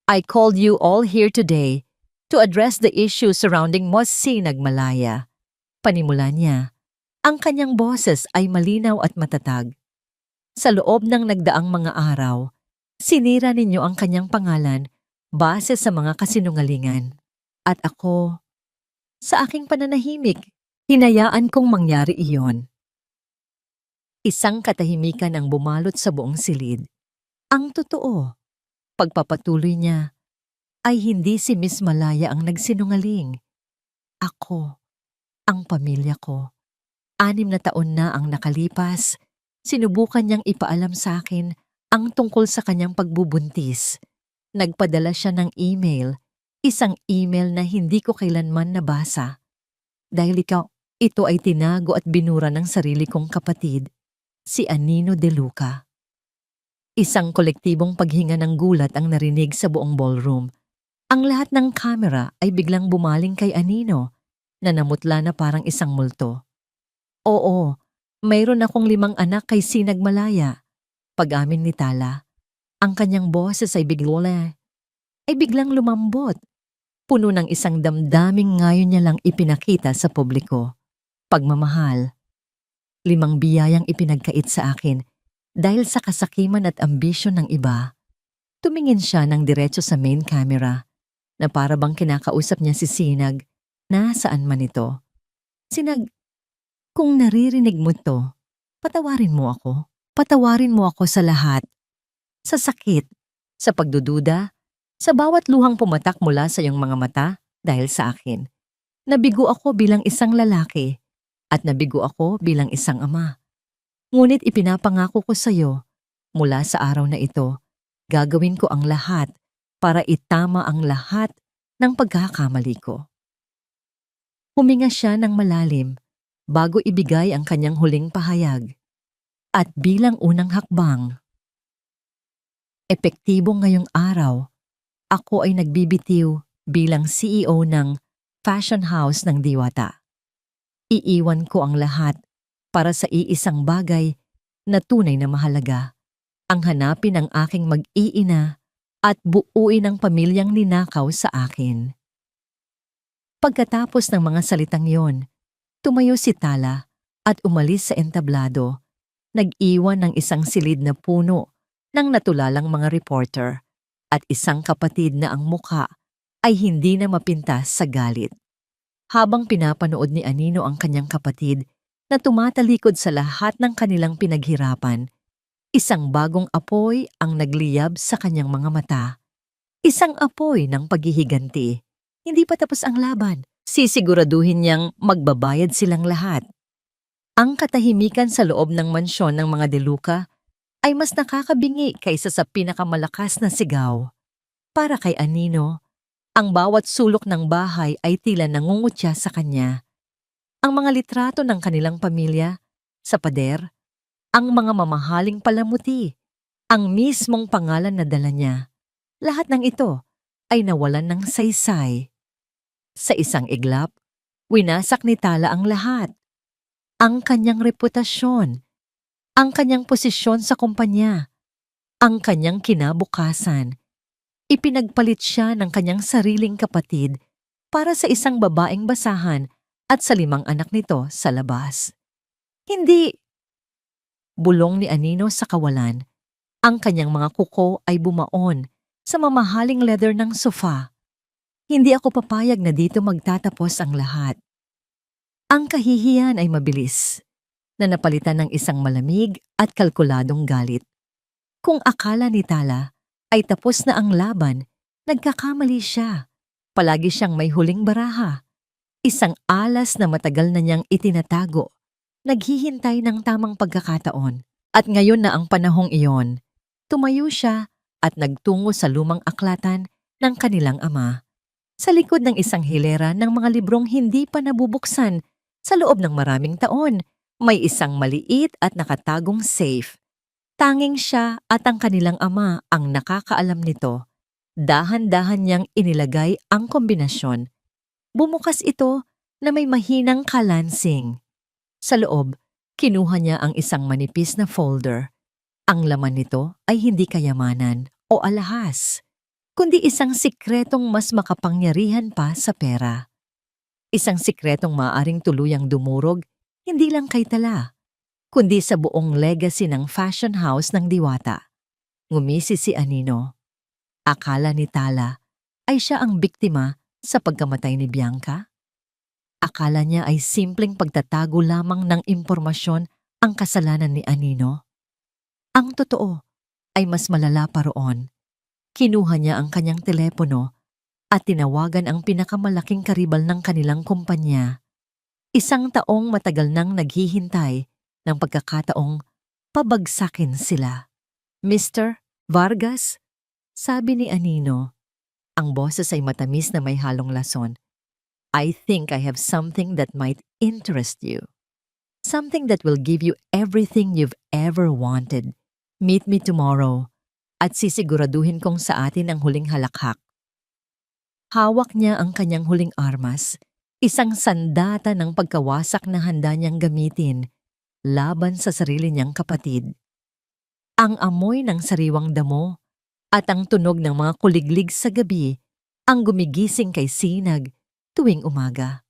I called you all here today to address the issue surrounding Mosi Nagmalaya. Panimula niya. Ang kanyang boses ay malinaw at matatag. Sa loob ng nagdaang mga araw, sinira ninyo ang kanyang pangalan base sa mga kasinungalingan. At ako, sa aking pananahimik, hinayaan kong mangyari iyon. Isang katahimikan ang bumalot sa buong silid. Ang totoo, pagpapatuloy niya, ay hindi si Miss Malaya ang nagsinungaling. Ako, ang pamilya ko. 6 na taon na ang nakalipas, sinubukan niyang ipaalam sa akin ang tungkol sa kanyang pagbubuntis. Nagpadala siya ng email, isang email na hindi ko kailanman nabasa. Dahil ito ay tinago at binura ng sarili kong kapatid, si Anino De Luca. Isang kolektibong paghinga ng gulat ang narinig sa buong ballroom. Ang lahat ng kamera ay biglang bumaling kay Anino na namutla na parang isang multo. Oo, mayroon akong 5 anak kay Sinag Malaya. Pag-amin ni Tala, ang kanyang boses ay biglang lumambot. Puno ng isang damdaming ngayon niya lang ipinakita sa publiko. Pagmamahal. 5 biyayang ipinagkait sa akin dahil sa kasakiman at ambisyon ng iba. Tumingin siya ng diretso sa main camera na para bang kinakausap niya si Sinag, nasaan man ito. Sinag, kung naririnig mo to, patawarin mo ako. Patawarin mo ako sa lahat. Sa sakit, sa pagdududa, sa bawat luhang pumatak mula sa iyong mga mata dahil sa akin. Nabigo ako bilang isang lalaki at nabigo ako bilang isang ama. Ngunit ipinapangako ko sa iyo, mula sa araw na ito, gagawin ko ang lahat para itama ang lahat ng pagkakamali ko. Huminga siya ng malalim bago ibigay ang kanyang huling pahayag. At bilang unang hakbang, epektibo ngayong araw, ako ay nagbibitiw bilang CEO ng fashion house ng Diwata. Iiwan ko ang lahat para sa iisang bagay na tunay na mahalaga, ang hanapin ang aking mag-iina at buuin ang pamilyang ninakaw sa akin. Pagkatapos ng mga salitang yon, tumayo si Tala at umalis sa entablado. Nag-iwan ng isang silid na puno ng natulalang mga reporter at isang kapatid na ang mukha ay hindi na mapintas sa galit. Habang pinapanood ni Anino ang kanyang kapatid na tumatalikod sa lahat ng kanilang pinaghirapan, isang bagong apoy ang nagliyab sa kanyang mga mata. Isang apoy ng paghihiganti. Hindi pa tapos ang laban. Sisiguraduhin niyang magbabayad silang lahat. Ang katahimikan sa loob ng mansyon ng mga De Luca ay mas nakakabingi kaysa sa pinakamalakas na sigaw. Para kay Anino, ang bawat sulok ng bahay ay tila nangungutya sa kanya. Ang mga litrato ng kanilang pamilya, sa pader, ang mga mamahaling palamuti, ang mismong pangalan na dala niya. Lahat ng ito ay nawalan ng saysay. Sa isang iglap, Winasak ni Tala ang lahat. Ang kanyang reputasyon, ang kanyang posisyon sa kumpanya, ang kanyang kinabukasan. Ipinagpalit siya ng kanyang sariling kapatid para sa isang babaeng basahan at sa 5 anak nito sa labas. Hindi! Bulong ni Anino sa kawalan. Ang kanyang mga kuko ay bumaon sa mamahaling leather ng sofa. Hindi ako papayag na dito magtatapos ang lahat. Ang kahihiyan ay mabilis, na napalitan ng isang malamig at kalkuladong galit. Kung akala ni Tala ay tapos na ang laban, nagkakamali siya. Palagi siyang may huling baraha. Isang alas na matagal na niyang itinatago. Naghihintay ng tamang pagkakataon. At ngayon na ang panahong iyon, tumayo siya at nagtungo sa lumang aklatan ng kanilang ama. Sa likod ng isang hilera ng mga librong hindi pa nabubuksan sa loob ng maraming taon, may isang maliit at nakatagong safe. Tanging siya at ang kanilang ama ang nakakaalam nito. Dahan-dahan niyang inilagay ang kombinasyon. Bumukas ito na may mahinang kalansing. Sa loob, kinuha niya ang isang manipis na folder. Ang laman nito ay hindi kayamanan o alahas, kundi isang sikretong mas makapangyarihan pa sa pera. Isang sikretong maaaring tuluyang dumurog, hindi lang kay Tala, kundi sa buong legacy ng fashion house ng Diwata. Ngumisi si Anino. Akala ni Tala ay siya ang biktima sa pagkamatay ni Bianca. Akala niya ay simpleng pagtatago lamang ng impormasyon ang kasalanan ni Anino. Ang totoo ay mas malala pa roon. Kinuha niya ang kanyang telepono at tinawagan ang pinakamalaking karibal ng kanilang kumpanya. 1 taong matagal nang naghihintay ng pagkakataong pabagsakin sila. Mr. Vargas, sabi ni Anino. Ang boses ay matamis na may halong lason. I think I have something that might interest you. Something that will give you everything you've ever wanted. Meet me tomorrow at sisiguraduhin kong sa atin ang huling halakhak. Hawak niya ang kanyang huling armas, isang sandata ng pagkawasak na handa niyang gamitin laban sa sarili niyang kapatid. Ang amoy ng sariwang damo at ang tunog ng mga kuliglig sa gabi ang gumigising kay Sinag tuwing umaga.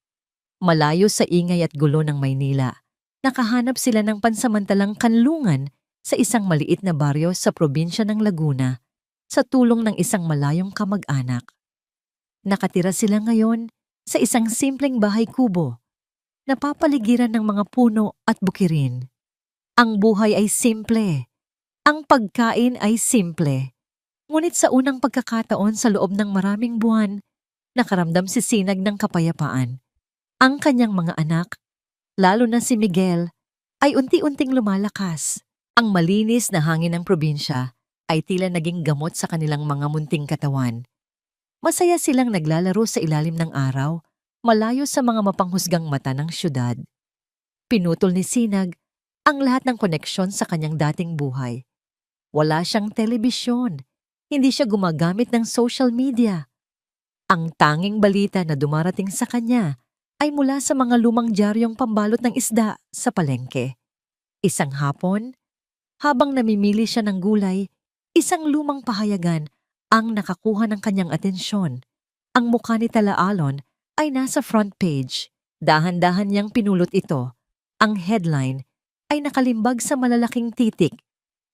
Malayo sa ingay at gulo ng Maynila, nakahanap sila ng pansamantalang kanlungan sa isang maliit na baryo sa probinsya ng Laguna sa tulong ng isang malayong kamag-anak. Nakatira sila ngayon sa isang simpleng bahay kubo, napapaligiran ng mga puno at bukirin. Ang buhay ay simple, ang pagkain ay simple. Ngunit sa unang pagkakataon sa loob ng maraming buwan, nakaramdam si Sinag ng kapayapaan. Ang kanyang mga anak, lalo na si Miguel, ay unti-unting lumalakas. Ang malinis na hangin ng probinsya ay tila naging gamot sa kanilang mga munting katawan. Masaya silang naglalaro sa ilalim ng araw, malayo sa mga mapanghusgang mata ng syudad. Pinutol ni Sinag ang lahat ng koneksyon sa kanyang dating buhay. Wala siyang telebisyon, hindi siya gumagamit ng social media. Ang tanging balita na dumarating sa kanya ay mula sa mga lumang diaryong pambalot ng isda sa palengke. Isang hapon, habang namimili siya ng gulay, isang lumang pahayagan ang nakakuha ng kanyang atensyon. Ang mukha ni Tala Alon ay nasa front page. Dahan-dahan niyang pinulot ito. Ang headline ay nakalimbag sa malalaking titik.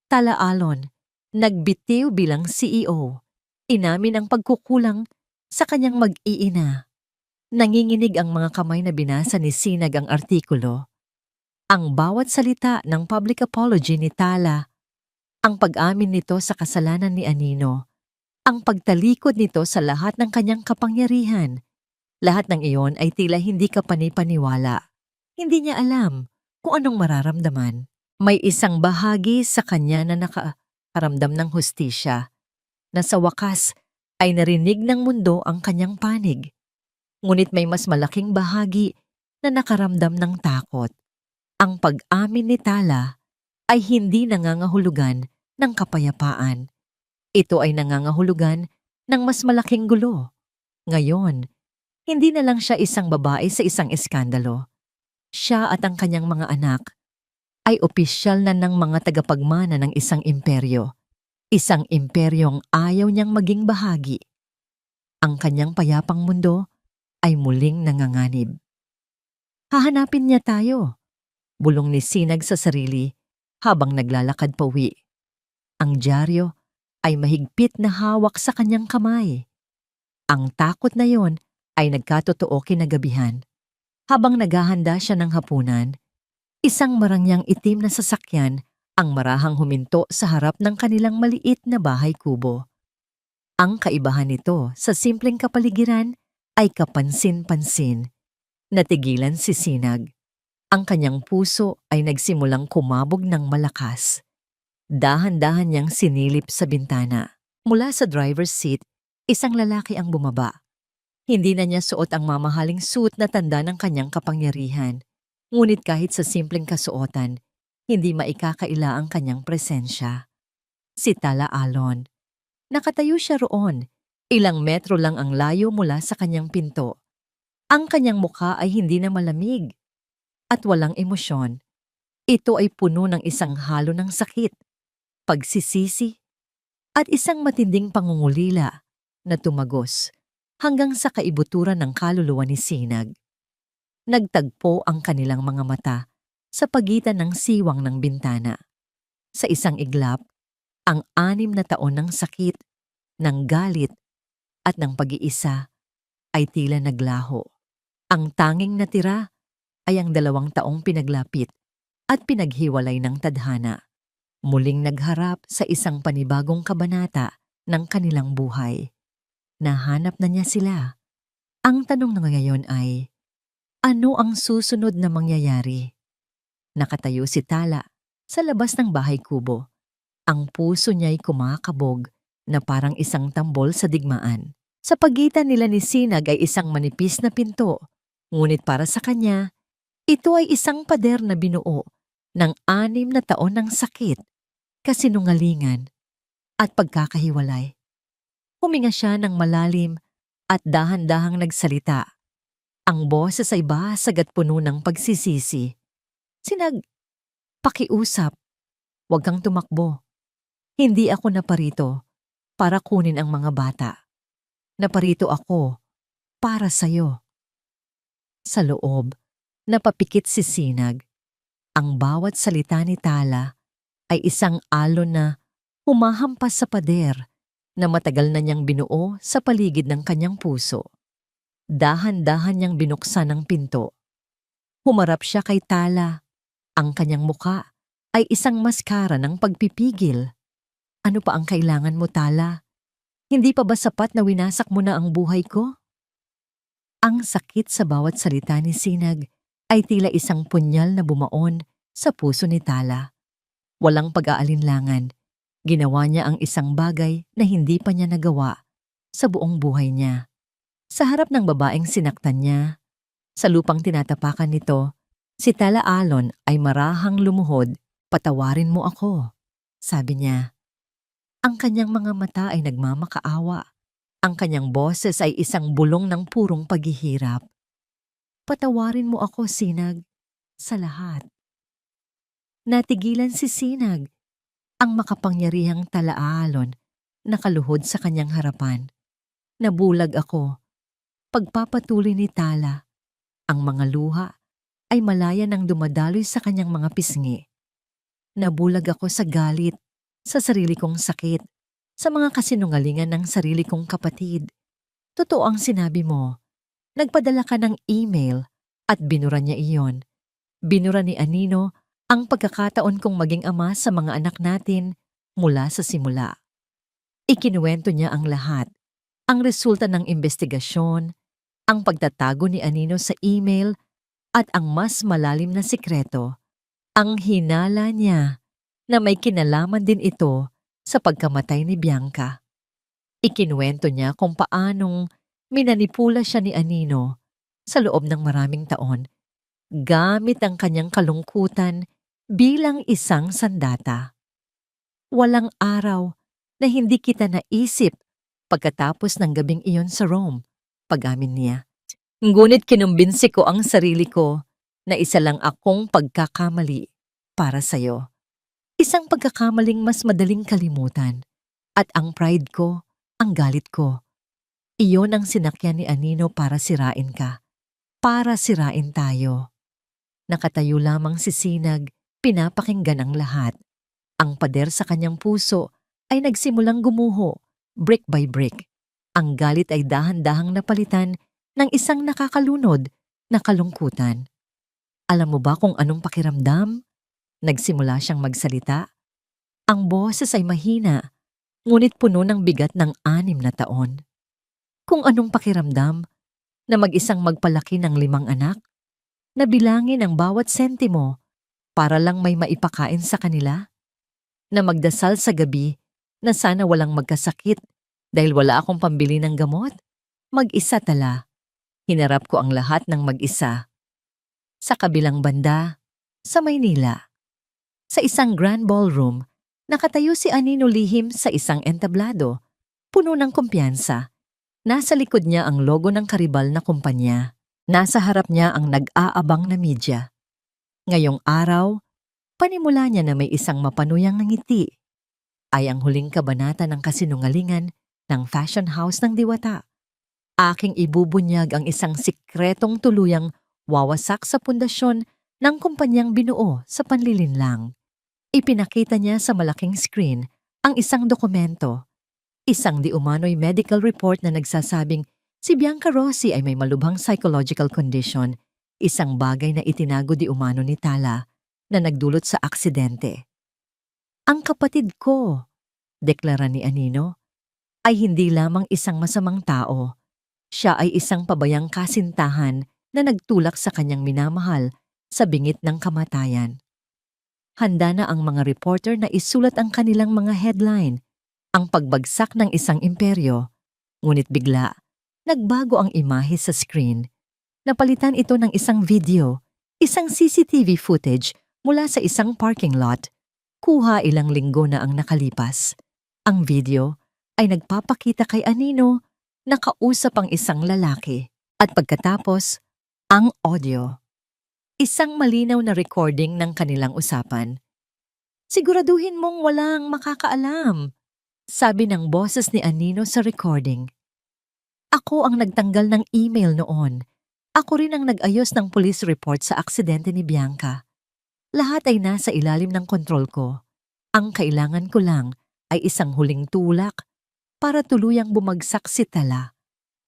Tala Alon, nagbitiw bilang CEO. Inamin ang pagkukulang sa kanyang mag-iina. Nanginginig ang mga kamay na binasa ni Sinag ang artikulo. Ang bawat salita ng public apology ni Tala, ang pag-amin nito sa kasalanan ni Anino, ang pagtalikod nito sa lahat ng kanyang kapangyarihan. Lahat ng iyon ay tila hindi kapani-paniwala. Hindi niya alam kung anong mararamdaman. May isang bahagi sa kanya na nakaramdam ng hustisya, na sa wakas ay narinig ng mundo ang kanyang panig. Ngunit may mas malaking bahagi na nakaramdam ng takot. Ang pag-amin ni Tala ay hindi nangangahulugan ng kapayapaan. Ito ay nangangahulugan ng mas malaking gulo. Ngayon, Hindi na lang siya isang babae sa isang eskandalo. Siya at ang kanyang mga anak ay opisyal na ng mga tagapagmana ng isang imperyo. Isang imperyong ayaw niyang maging bahagi. Ang kanyang payapang mundo ay muling nanganganib. Hahanapin niya tayo, bulong ni Sinag sa sarili habang naglalakad pauwi. Ang dyaryo ay mahigpit na hawak sa kanyang kamay. Ang takot na yon ay nagkatotoo kinagabihan. Habang naghahanda siya ng hapunan, isang marangyang itim na sasakyan ang marahang huminto sa harap ng kanilang maliit na bahay kubo. Ang kaibahan nito sa simpleng kapaligiran ay kapansin-pansin. Natigilan si Sinag. Ang kanyang puso ay nagsimulang kumabog ng malakas. Dahan-dahan niyang sinilip sa bintana. Mula sa driver's seat, isang lalaki ang bumaba. Hindi na niya suot ang mamahaling suit na tanda ng kanyang kapangyarihan. Ngunit kahit sa simpleng kasuotan, hindi maikakaila ang kanyang presensya. Si Tala Alon. Nakatayo siya roon. Ilang metro lang ang layo mula sa kanyang pinto. Ang kanyang mukha ay hindi na malamig at walang emosyon. Ito ay puno ng isang halo ng sakit, pagsisisi, at isang matinding pangungulila na tumagos hanggang sa kaibuturan ng kaluluwa ni Sinag. Nagtagpo ang kanilang mga mata sa pagitan ng siwang ng bintana. Sa isang iglap, ang 6 na taon ng sakit, ng galit, at ng pag-iisa ay tila naglaho. Ang tanging natira ay ang 2 taong pinaglapit at pinaghiwalay ng tadhana. Muling nagharap sa isang panibagong kabanata ng kanilang buhay. Nahanap na niya sila. Ang tanong na ngayon ay, ano ang susunod na mangyayari? Nakatayo si Tala sa labas ng bahay kubo. Ang puso niya'y kumakabog na parang isang tambol sa digmaan. Sa pagitan nila ni Sinag ay isang manipis na pinto. Ngunit para sa kanya, ito ay isang pader na binuo ng 6 na taon ng sakit, kasinungalingan, at pagkakahiwalay. Huminga siya ng malalim at dahan-dahang nagsalita. Ang boses ay basag at puno ng pagsisisi. Sinag, pakiusap, huwag kang tumakbo. Hindi ako naparito para kunin ang mga bata. Naparito ako para sa'yo. Sa loob, napapikit si Sinag. Ang bawat salita ni Tala ay isang alon na humahampas sa pader na matagal na niyang binuo sa paligid ng kanyang puso. Dahan-dahan niyang binuksan ang pinto. Humarap siya kay Tala. Ang kanyang muka ay isang maskara ng pagpipigil. Ano pa ang kailangan mo, Tala? Hindi pa ba sapat na winasak mo na ang buhay ko? Ang sakit sa bawat salita ni Sinag ay tila isang punyal na bumaon sa puso ni Tala. Walang pag-aalinlangan, ginawa niya ang isang bagay na hindi pa niya nagawa sa buong buhay niya. Sa harap ng babaeng sinaktan niya, sa lupang tinatapakan nito, si Tala Alon ay marahang lumuhod. Patawarin mo ako, sabi niya. Ang kanyang mga mata ay nagmamakaawa. Ang kanyang boses ay isang bulong ng purong paghihirap. Patawarin mo ako, Sinag, sa lahat. Natigilan si Sinag, ang makapangyarihang Tala Alon, nakaluhod sa kanyang harapan. Nabulag ako. Pagpapatuloy ni Tala, ang mga luha ay malaya nang dumadaloy sa kanyang mga pisngi. Nabulag ako sa galit, sa sarili kong sakit, sa mga kasinungalingan ng sarili kong kapatid. Totoo ang sinabi mo. Nagpadala ka ng email at binura niya iyon. Binura ni Anino ang pagkakataon kong maging ama sa mga anak natin mula sa simula. Ikinuwento niya ang lahat. Ang resulta ng investigasyon, ang pagtatago ni Anino sa email at ang mas malalim na sikreto. Ang hinala niya na may kinalaman din ito sa pagkamatay ni Bianca. Ikinuwento niya kung paanong minanipula siya ni Anino sa loob ng maraming taon gamit ang kanyang kalungkutan bilang isang sandata. Walang araw na hindi kita naisip pagkatapos ng gabing iyon sa Rome, pag-amin niya. Ngunit kinumbinsi ko ang sarili ko na isa lang akong pagkakamali para sa'yo. Isang pagkakamaling mas madaling kalimutan. At ang pride ko, ang galit ko, iyon ang sinakyan ni Anino para sirain ka. Para sirain tayo. Nakatayo lamang si Sinag, pinapakinggan ang lahat. Ang pader sa kanyang puso ay nagsimulang gumuho, brick by brick. Ang galit ay dahan-dahang napalitan ng isang nakakalunod na kalungkutan. Alam mo ba kung anong pakiramdam? Nagsimula siyang magsalita. Ang boses ay mahina, ngunit puno ng bigat ng 6 na taon. Kung anong pakiramdam na mag-isang magpalaki ng 5 anak, na bilangin ang bawat sentimo para lang may maipakain sa kanila, na magdasal sa gabi na sana walang magkasakit dahil wala akong pambili ng gamot. Mag-isa tala. Hinarap ko ang lahat ng mag-isa. Sa kabilang banda, sa Maynila. Sa isang grand ballroom, nakatayo si Anino lihim sa isang entablado, puno ng kumpiyansa. Nasa likod niya ang logo ng karibal na kumpanya. Nasa harap niya ang nag-aabang na media. Ngayong araw, panimula niya na may isang mapanuyang ngiti. Ay ang huling kabanata ng kasinungalingan ng fashion house ng Diwata. Aking ibubunyag ang isang sikretong tuluyang wawasak sa pundasyon ng kumpanyang binuo sa panlilinlang. Ipinakita niya sa malaking screen ang isang dokumento. Isang di umano'y medical report na nagsasabing si Bianca Rossi ay may malubhang psychological condition, isang bagay na itinago di umano ni Tala na nagdulot sa aksidente. Ang kapatid ko, deklara ni Anino, ay hindi lamang isang masamang tao. Siya ay isang pabayang kasintahan na nagtulak sa kanyang minamahal sa bingit ng kamatayan. Handa na ang mga reporter na isulat ang kanilang mga headline, ang pagbagsak ng isang imperyo. Ngunit bigla, nagbago ang imahe sa screen. Napalitan ito ng isang video, isang CCTV footage mula sa isang parking lot. Kuha ilang linggo na ang nakalipas. Ang video ay nagpapakita kay Anino na kausap ang isang lalaki. At pagkatapos, ang audio. Isang malinaw na recording ng kanilang usapan. Siguraduhin mong walang makakaalam, sabi ng boses ni Anino sa recording. Ako ang nagtanggal ng email noon. Ako rin ang nag-ayos ng police report sa aksidente ni Bianca. Lahat ay nasa ilalim ng kontrol ko. Ang kailangan ko lang ay isang huling tulak para tuluyang bumagsak si Tala.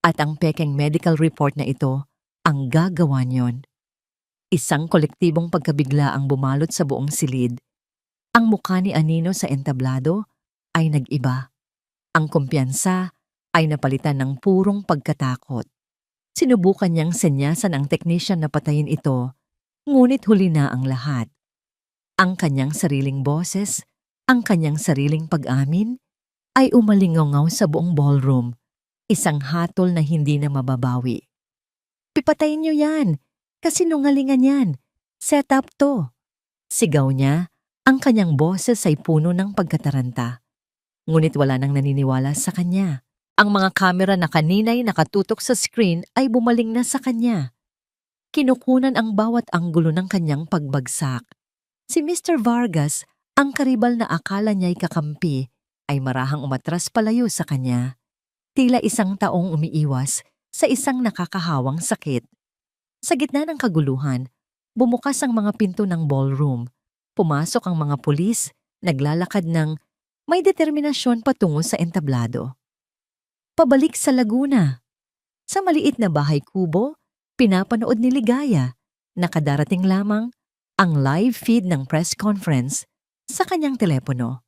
At ang pekeng medical report na ito ang gagawa niyon. Isang kolektibong pagkabigla ang bumalot sa buong silid. Ang mukha ni Anino sa entablado ay nag-iba. Ang kumpiyansa ay napalitan ng purong pagkatakot. Sinubukan niyang senyasan ang technician na patayin ito, ngunit huli na ang lahat. Ang kanyang sariling boses, ang kanyang sariling pag-amin, ay umalingaw sa buong ballroom, isang hatol na hindi na mababawi. Pipatayin niyo yan! Kasinungalingan yan. Set up to. Sigaw niya, ang kanyang boses ay puno ng pagkataranta. Ngunit wala nang naniniwala sa kanya. Ang mga kamera na kanina'y nakatutok sa screen ay bumaling na sa kanya. Kinukunan ang bawat anggulo ng kanyang pagbagsak. Si Mr. Vargas, ang karibal na akala niya'y kakampi, ay marahang umatras palayo sa kanya. Tila isang taong umiiwas sa isang nakakahawang sakit. Sa gitna ng kaguluhan, bumukas ang mga pinto ng ballroom. Pumasok ang mga pulis, naglalakad ng may determinasyon patungo sa entablado. Pabalik sa Laguna. Sa maliit na bahay kubo, pinapanood ni Ligaya. Nakadarating lamang ang live feed ng press conference sa kanyang telepono.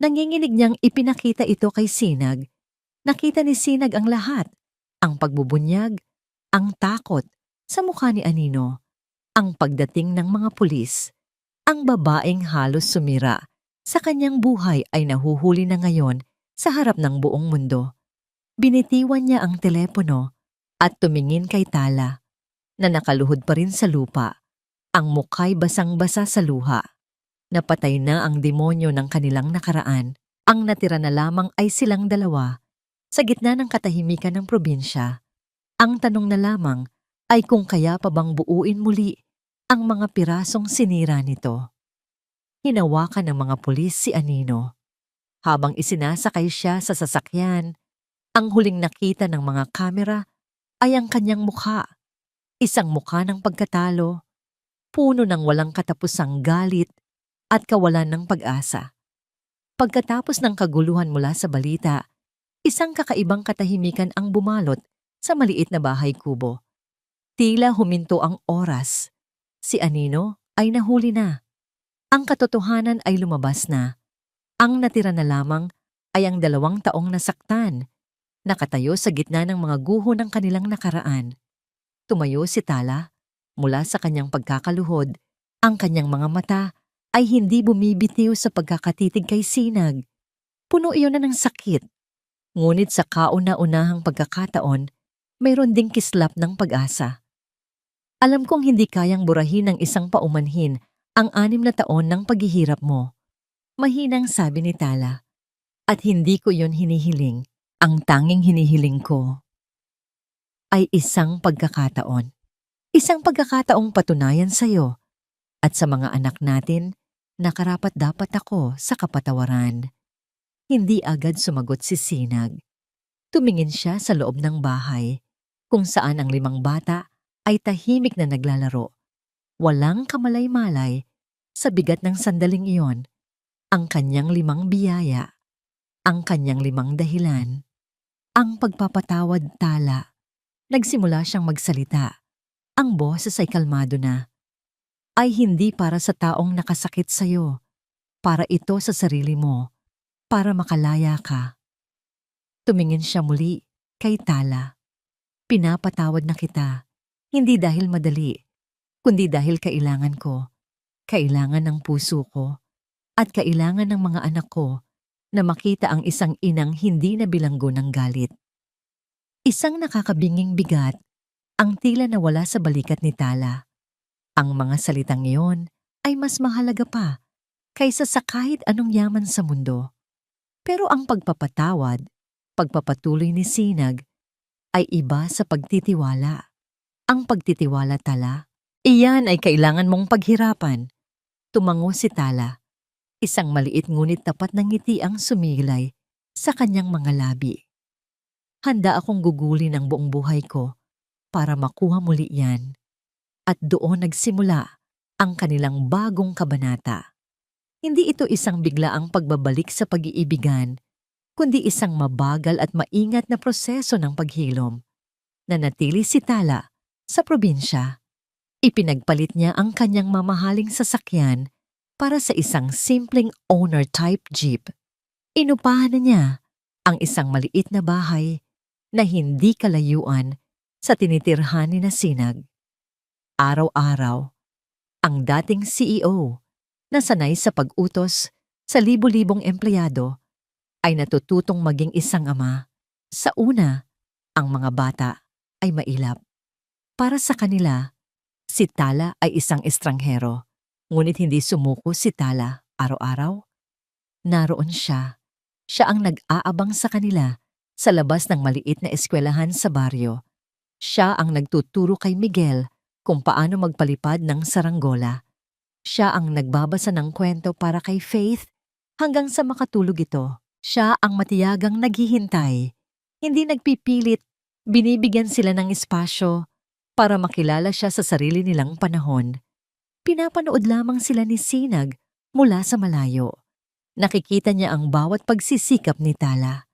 Nanginginig niyang ipinakita ito kay Sinag. Nakita ni Sinag ang lahat, ang pagbubunyag, ang takot, sa mukha ni Anino, ang pagdating ng mga pulis, ang babaeng halos sumira sa kanyang buhay ay nahuhuli na ngayon sa harap ng buong mundo. Binitiwan niya ang telepono at tumingin kay Tala na nakaluhod pa rin sa lupa, ang mukha'y basang-basa sa luha. Napatay na ang demonyo ng kanilang nakaraan. Ang natira na lamang ay silang dalawa sa gitna ng katahimikan ng probinsya. Ang tanong na lamang, ay kung kaya pa bang buuin muli ang mga pirasong sinira nito. Hinawakan ng mga pulis si Anino. Habang isinasakay siya sa sasakyan, ang huling nakita ng mga kamera ay ang kanyang mukha. Isang mukha ng pagkatalo, puno ng walang katapusang galit at kawalan ng pag-asa. Pagkatapos ng kaguluhan mula sa balita, isang kakaibang katahimikan ang bumalot sa maliit na bahay kubo. Tila huminto ang oras. Si Anino ay nahuli na. Ang katotohanan ay lumabas na. Ang natira na lamang ay ang 2 taong nasaktan, nakatayo sa gitna ng mga guho ng kanilang nakaraan. Tumayo si Tala. Mula sa kanyang pagkakaluhod, ang kanyang mga mata ay hindi bumibitiw sa pagkakatitig kay Sinag. Puno iyon na ng sakit. Ngunit sa kauna-unahang pagkakataon, mayroon ding kislap ng pag-asa. Alam kong hindi kayang burahin ng isang paumanhin ang 6 na taon ng paghihirap mo. Mahinang sabi ni Tala. At hindi ko yon hinihiling. Ang tanging hinihiling ko ay isang pagkakataon. Isang pagkakataong patunayan sa'yo at sa mga anak natin na karapat-dapat ako sa kapatawaran. Hindi agad sumagot si Sinag. Tumingin siya sa loob ng bahay kung saan ang 5 bata ay tahimik na naglalaro. Walang kamalay-malay sa bigat ng sandaling iyon. Ang kanyang 5 biyaya, ang kanyang 5 dahilan, ang pagpapatawad. Tala. Nagsimula siyang magsalita. Ang boses ay kalmado na. Ay hindi para sa taong nakasakit sa'yo. Para ito sa sarili mo. Para makalaya ka. Tumingin siya muli kay Tala. Pinapatawad na kita. Hindi dahil madali, kundi dahil kailangan ko. Kailangan ng puso ko. At kailangan ng mga anak ko na makita ang isang inang hindi na bilanggo ng galit. Isang nakakabinging bigat ang tila nawala sa balikat ni Tala. Ang mga salitang iyon ay mas mahalaga pa kaysa sa kahit anong yaman sa mundo. Pero ang pagpapatawad, pagpapatuloy ni Sinag, ay iba sa pagtitiwala. Ang pagtitiwala, Tala, iyan ay kailangan mong paghirapan. Tumango si Tala. Isang maliit ngunit tapat na ngiti ang sumilay sa kanyang mga labi. Handa akong gugulin ang buong buhay ko para makuha muli yan. At doon nagsimula ang kanilang bagong kabanata. Hindi ito isang biglaang pagbabalik sa pag-iibigan, kundi isang mabagal at maingat na proseso ng paghilom. Nanatili si Tala sa probinsya. Ipinagpalit niya ang kanyang mamahaling sasakyan para sa isang simpleng owner-type jeep. Inupahan na niya ang isang maliit na bahay na hindi kalayuan sa tinitirhan ni Sinag. Araw-araw, ang dating CEO na sanay sa pag-utos sa libo-libong empleyado ay natututong maging isang ama. Sa una, ang mga bata ay mailap. Para sa kanila, si Tala ay isang estranghero. Ngunit hindi sumuko si Tala araw-araw. Naroon siya. Siya ang nag-aabang sa kanila sa labas ng maliit na eskwelahan sa baryo. Siya ang nagtuturo kay Miguel kung paano magpalipad ng saranggola. Siya ang nagbabasa ng kwento para kay Faith hanggang sa makatulog ito. Siya ang matiyagang naghihintay. Hindi nagpipilit, binibigyan sila ng espasyo para makilala siya sa sarili nilang panahon. Pinapanood lamang sila ni Sinag mula sa malayo. Nakikita niya ang bawat pagsisikap ni Tala.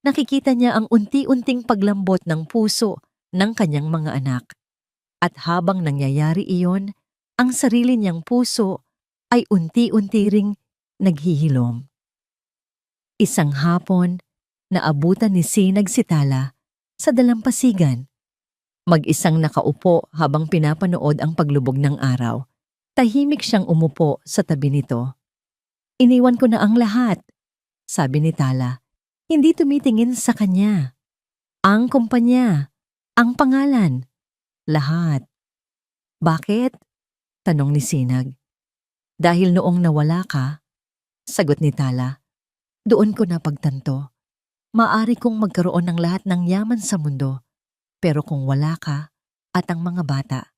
Nakikita niya ang unti-unting paglambot ng puso ng kanyang mga anak. At habang nangyayari iyon, ang sarili niyang puso ay unti-unti ring naghihilom. Isang hapon, naabutan ni Sinag si Tala sa dalampasigan. Mag-isang nakaupo habang pinapanood ang paglubog ng araw. Tahimik siyang umupo sa tabi nito. Iniwan ko na ang lahat, sabi ni Tala. Hindi tumitingin sa kanya. Ang kumpanya, ang pangalan, lahat. Bakit? Tanong ni Sinag. Dahil noong nawala ka, sagot ni Tala. Doon ko napagtanto. Maari kong magkaroon ng lahat ng yaman sa mundo, pero kung wala ka, At ang mga bata,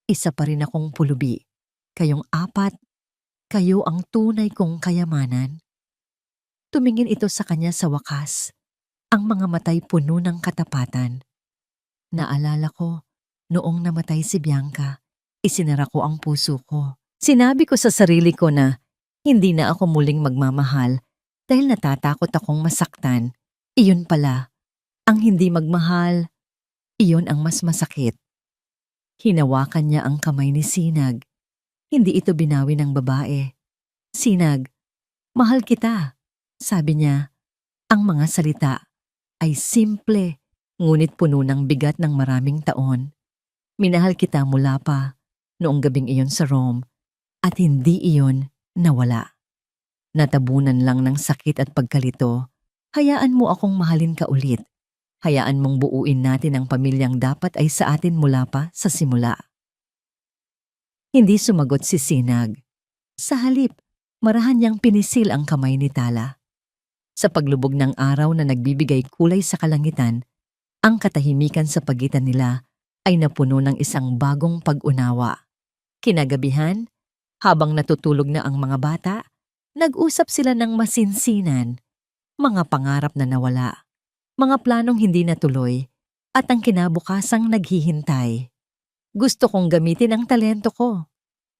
isa pa rin akong pulubi. Kayong apat, kayo ang tunay kong kayamanan. Tumingin ito sa kanya sa wakas, ang mga matay puno ng katapatan. Naalala ko, noong namatay si Bianca, isinara ko ang puso ko. Sinabi ko sa sarili ko na hindi na ako muling magmamahal dahil natatakot akong masaktan. Iyon pala, ang hindi magmahal, iyon ang mas masakit. Hinawakan niya ang kamay ni Sinag. Hindi ito binawi ng babae. Sinag, mahal kita, sabi niya. Ang mga salita ay simple, ngunit puno ng bigat ng maraming taon. Minahal kita mula pa noong gabing iyon sa Rome at hindi iyon nawala. Natabunan lang ng sakit at pagkalito. Hayaan mo akong mahalin ka ulit. Hayaan mong buuin natin ang pamilyang dapat ay sa atin mula pa sa simula. Hindi sumagot si Sinag. Sa halip, marahan niyang pinisil ang kamay ni Tala. Sa paglubog ng araw na nagbibigay kulay sa kalangitan, ang katahimikan sa pagitan nila ay napuno ng isang bagong pag-unawa. Kinagabihan, habang natutulog na ang mga bata, nag-usap sila ng masinsinan, mga pangarap na nawala, mga planong hindi natuloy, at ang kinabukasang naghihintay. Gusto kong gamitin ang talento ko,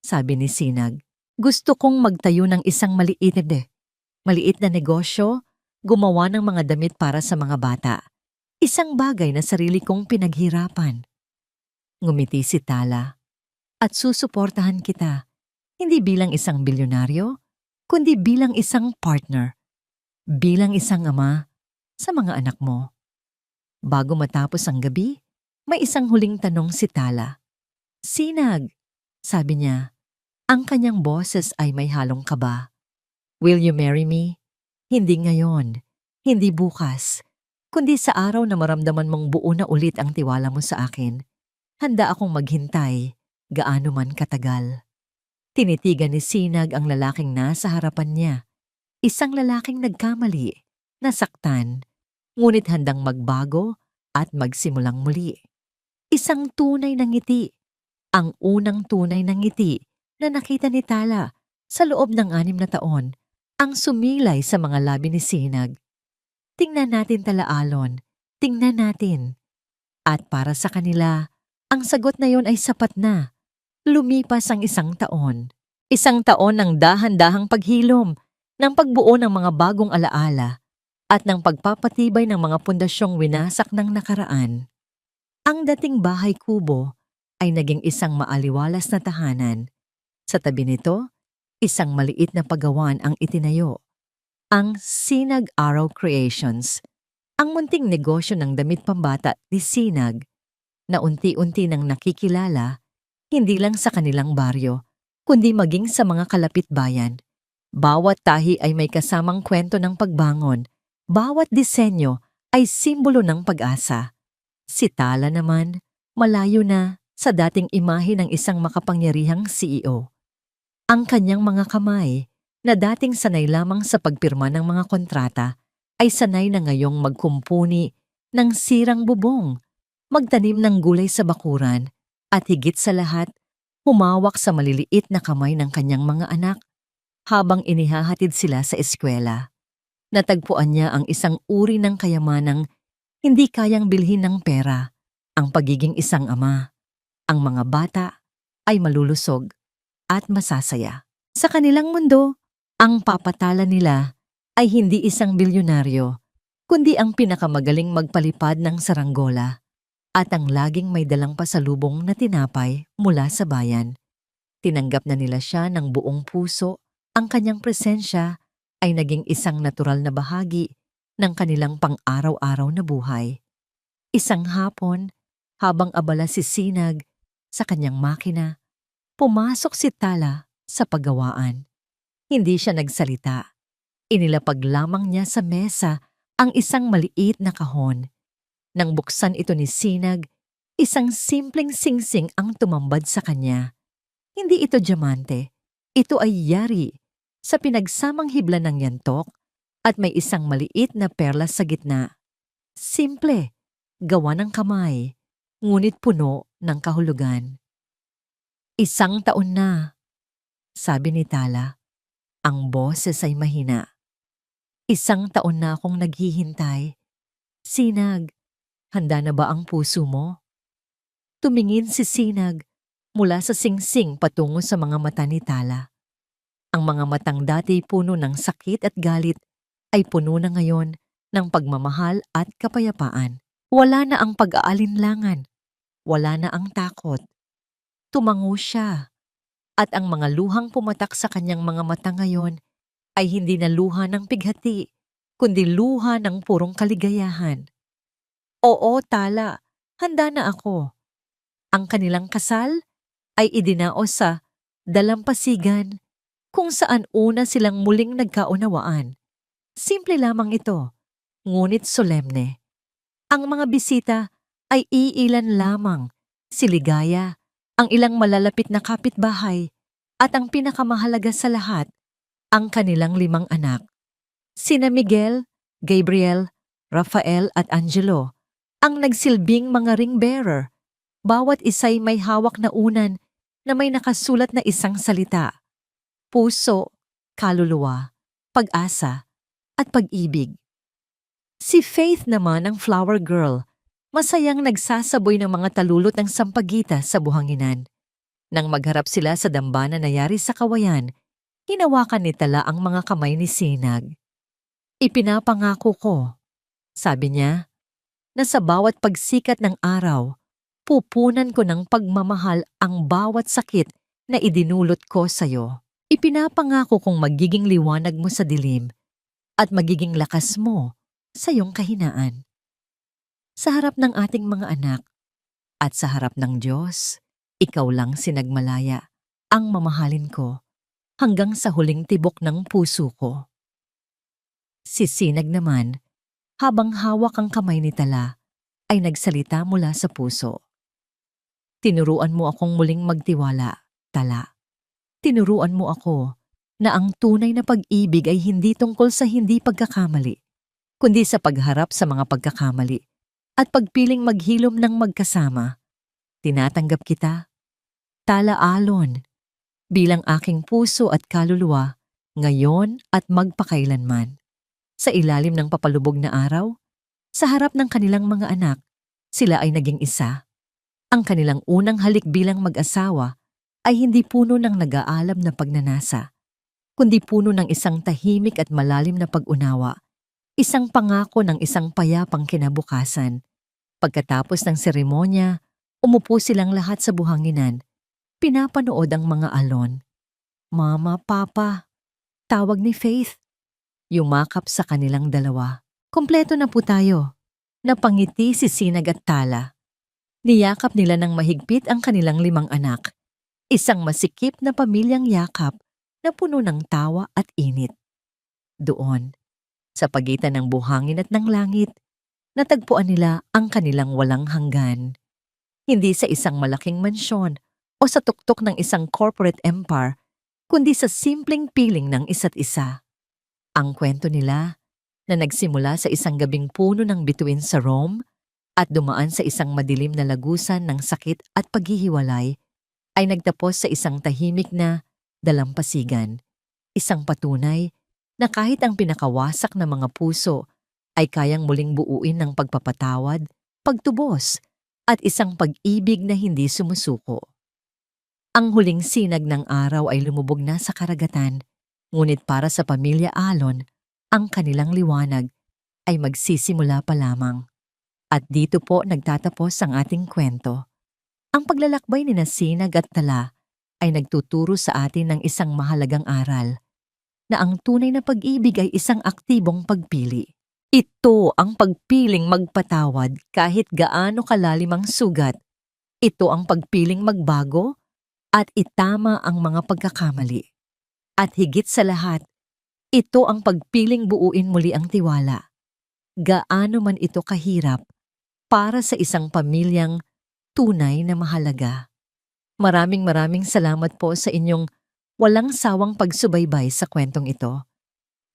sabi ni Sinag. Gusto kong magtayo ng isang maliit na negosyo, gumawa ng mga damit para sa mga bata. Isang bagay na sarili kong pinaghirapan. Ngumiti si Tala. At susuportahan kita, hindi bilang isang bilyonaryo, kundi bilang isang partner, bilang isang ama sa mga anak mo. Bago matapos ang gabi, may isang huling tanong si Tala. Sinag, sabi niya, ang kanyang boses ay may halong kaba. Will you marry me? Hindi ngayon, hindi bukas, kundi sa araw na maramdaman mong buo na ulit ang tiwala mo sa akin. Handa akong maghintay, gaano man katagal. Tinitigan ni Sinag ang lalaking nasa harapan niya. Isang lalaking nagkamali, nasaktan, ngunit handang magbago at magsimulang muli. Isang tunay na ngiti, ang unang tunay na ngiti na nakita ni Tala sa loob ng 6 na taon, ang sumilay sa mga labi ni Sinag. Tingnan natin Talaalon, tingnan natin. At para sa kanila, ang sagot na yon ay sapat na. Lumipas ang 1 taon. 1 taon ng dahan-dahang paghilom, ng pagbuo ng mga bagong alaala, at ng pagpapatibay ng mga pundasyong winasak ng nakaraan. Ang dating bahay kubo ay naging isang maaliwalas na tahanan. Sa tabi nito, isang maliit na pagawan ang itinayo. Ang Sinag Araw Creations, ang munting negosyo ng damit pambata ni Sinag, na unti-unti nang nakikilala, hindi lang sa kanilang baryo, kundi maging sa mga kalapit bayan. Bawat tahi ay may kasamang kwento ng pagbangon, bawat disenyo ay simbolo ng pag-asa. Si Tala naman, malayo na sa dating imahe ng isang makapangyarihang CEO. Ang kanyang mga kamay, na dating sanay lamang sa pagpirma ng mga kontrata, ay sanay na ngayong magkumpuni ng sirang bubong, magtanim ng gulay sa bakuran, at higit sa lahat, humawak sa maliliit na kamay ng kanyang mga anak habang inihahatid sila sa eskwela. Natagpuan niya ang isang uri ng kayamanang hindi kayang bilhin ng pera, ang pagiging isang ama. Ang mga bata ay malulusog at masasaya. Sa kanilang mundo, ang papatala nila ay hindi isang bilyonaryo, kundi ang pinakamagaling magpalipad ng saranggola at ang laging may dalang pasalubong na tinapay mula sa bayan. Tinanggap na nila siya ng buong puso, ang kanyang presensya ay naging isang natural na bahagi ng kanilang pang-araw-araw na buhay. Isang hapon, habang abala si Sinag sa kanyang makina, pumasok si Tala sa paggawaan. Hindi siya nagsalita. Inilapag lamang niya sa mesa ang isang maliit na kahon. Nang buksan ito ni Sinag, isang simpleng singsing ang tumambad sa kanya. Hindi ito diamante. Ito ay yari sa pinagsamang hibla ng yantok at may isang maliit na perlas sa gitna. Simple, gawa ng kamay, ngunit puno ng kahulugan. "Isang taon na," sabi ni Tala. Ang boses ay mahina. "Isang taon na akong naghihintay. Sinag, handa na ba ang puso mo?" Tumingin si Sinag mula sa singsing patungo sa mga mata ni Tala. Ang mga matang dati puno ng sakit at galit ay puno na ngayon ng pagmamahal at kapayapaan. Wala na ang pag-aalinlangan. Wala na ang takot. Tumango siya at ang mga luhang pumatak sa kanyang mga mata ngayon ay hindi na luha ng pighati, kundi luha ng purong kaligayahan. "Oo, Tala, handa na ako." Ang kanilang kasal ay idinaos sa dalampasigan kung saan una silang muling nagkaunawaan. Simple lamang ito, ngunit solemne. Ang mga bisita ay iilan lamang, si Ligaya, ang ilang malalapit na kapitbahay, at ang pinakamahalaga sa lahat, ang kanilang 5 anak. Sina Miguel, Gabriel, Rafael at Angelo, ang nagsilbing mga ring bearer. Bawat isa'y may hawak na unan na may nakasulat na isang salita: puso, kaluluwa, pag-asa, at pag-ibig. Si Faith naman ang flower girl, masayang nagsasaboy ng mga talulot ng sampagita sa buhanginan. Nang magharap sila sa dambana na yari sa kawayan, hinawakan ni Tala ang mga kamay ni Sinag. "Ipinapangako ko," sabi niya, "na sa bawat pagsikat ng araw, pupunan ko ng pagmamahal ang bawat sakit na idinulot ko sa'yo. Ipinapangako kong magiging liwanag mo sa dilim at magiging lakas mo sa iyong kahinaan. Sa harap ng ating mga anak at sa harap ng Diyos, ikaw lang sinagmalaya ang mamahalin ko hanggang sa huling tibok ng puso ko." Si Sinag naman, habang hawak ang kamay ni Tala, ay nagsalita mula sa puso. "Tinuruan mo akong muling magtiwala, Tala. Tinuruan mo ako na ang tunay na pag-ibig ay hindi tungkol sa hindi pagkakamali, kundi sa pagharap sa mga pagkakamali at pagpiling maghilom ng magkasama. Tinatanggap kita, Tala Alon, bilang aking puso at kaluluwa, ngayon at magpakailanman." Sa ilalim ng papalubog na araw, sa harap ng kanilang mga anak, sila ay naging isa. Ang kanilang unang halik bilang mag-asawa ay hindi puno ng nag-aalab na pagnanasa, kundi puno ng isang tahimik at malalim na pag-unawa, isang pangako ng isang payapang kinabukasan. Pagkatapos ng seremonya, umupo silang lahat sa buhanginan. Pinapanood ang mga alon. "Mama, Papa," tawag ni Faith. Yumakap sa kanilang dalawa. "Kompleto na po tayo." Napangiti si Sinag at Tala. Niyakap nila ng mahigpit ang kanilang 5 anak. Isang masikip na pamilyang yakap na puno ng tawa at init. Doon, sa pagitan ng buhangin at ng langit, natagpuan nila ang kanilang walang hanggan. Hindi sa isang malaking mansyon o sa tuktok ng isang corporate empire, kundi sa simpleng piling ng isa't isa. Ang kwento nila na nagsimula sa isang gabing puno ng bituin sa Rome at dumaan sa isang madilim na lagusan ng sakit at paghihiwalay ay nagtapos sa isang tahimik na dalampasigan. Isang patunay na kahit ang pinakawasak na mga puso ay kayang muling buuin ng pagpapatawad, pagtubos at isang pag-ibig na hindi sumusuko. Ang huling sinag ng araw ay lumubog na sa karagatan. Ngunit para sa pamilya Alon, ang kanilang liwanag ay magsisimula pa lamang. At dito po nagtatapos ang ating kwento. Ang paglalakbay ni Sinag at Tala ay nagtuturo sa atin ng isang mahalagang aral, na ang tunay na pag-ibig ay isang aktibong pagpili. Ito ang pagpiling magpatawad kahit gaano kalalim ang sugat. Ito ang pagpiling magbago at itama ang mga pagkakamali. At higit sa lahat, ito ang pagpiling buuin muli ang tiwala. Gaano man ito kahirap para sa isang pamilyang tunay na mahalaga. Maraming salamat po sa inyong walang sawang pagsubaybay sa kwentong ito.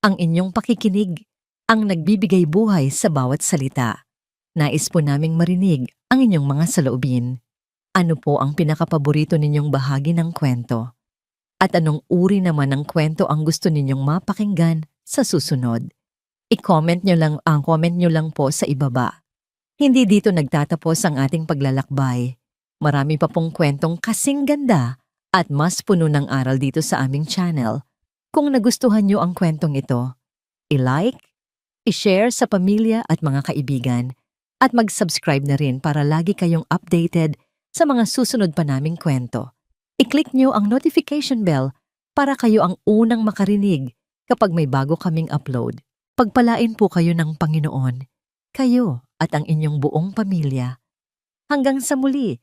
Ang inyong pakikinig ang nagbibigay buhay sa bawat salita. Nais po naming marinig ang inyong mga saloobin. Ano po ang pinakapaborito ninyong bahagi ng kwento? At anong uri naman ng kwento ang gusto ninyong mapakinggan sa susunod? I-comment comment nyo lang po sa ibaba. Hindi dito nagtatapos ang ating paglalakbay. Marami pa pong kwentong kasing ganda at mas puno ng aral dito sa aming channel. Kung nagustuhan nyo ang kwentong ito, i-like, i-share sa pamilya at mga kaibigan, at mag-subscribe na rin para lagi kayong updated sa mga susunod pa naming kwento. I-click nyo ang notification bell para kayo ang unang makarinig kapag may bago kaming upload. Pagpalain po kayo ng Panginoon, kayo at ang inyong buong pamilya. Hanggang sa muli,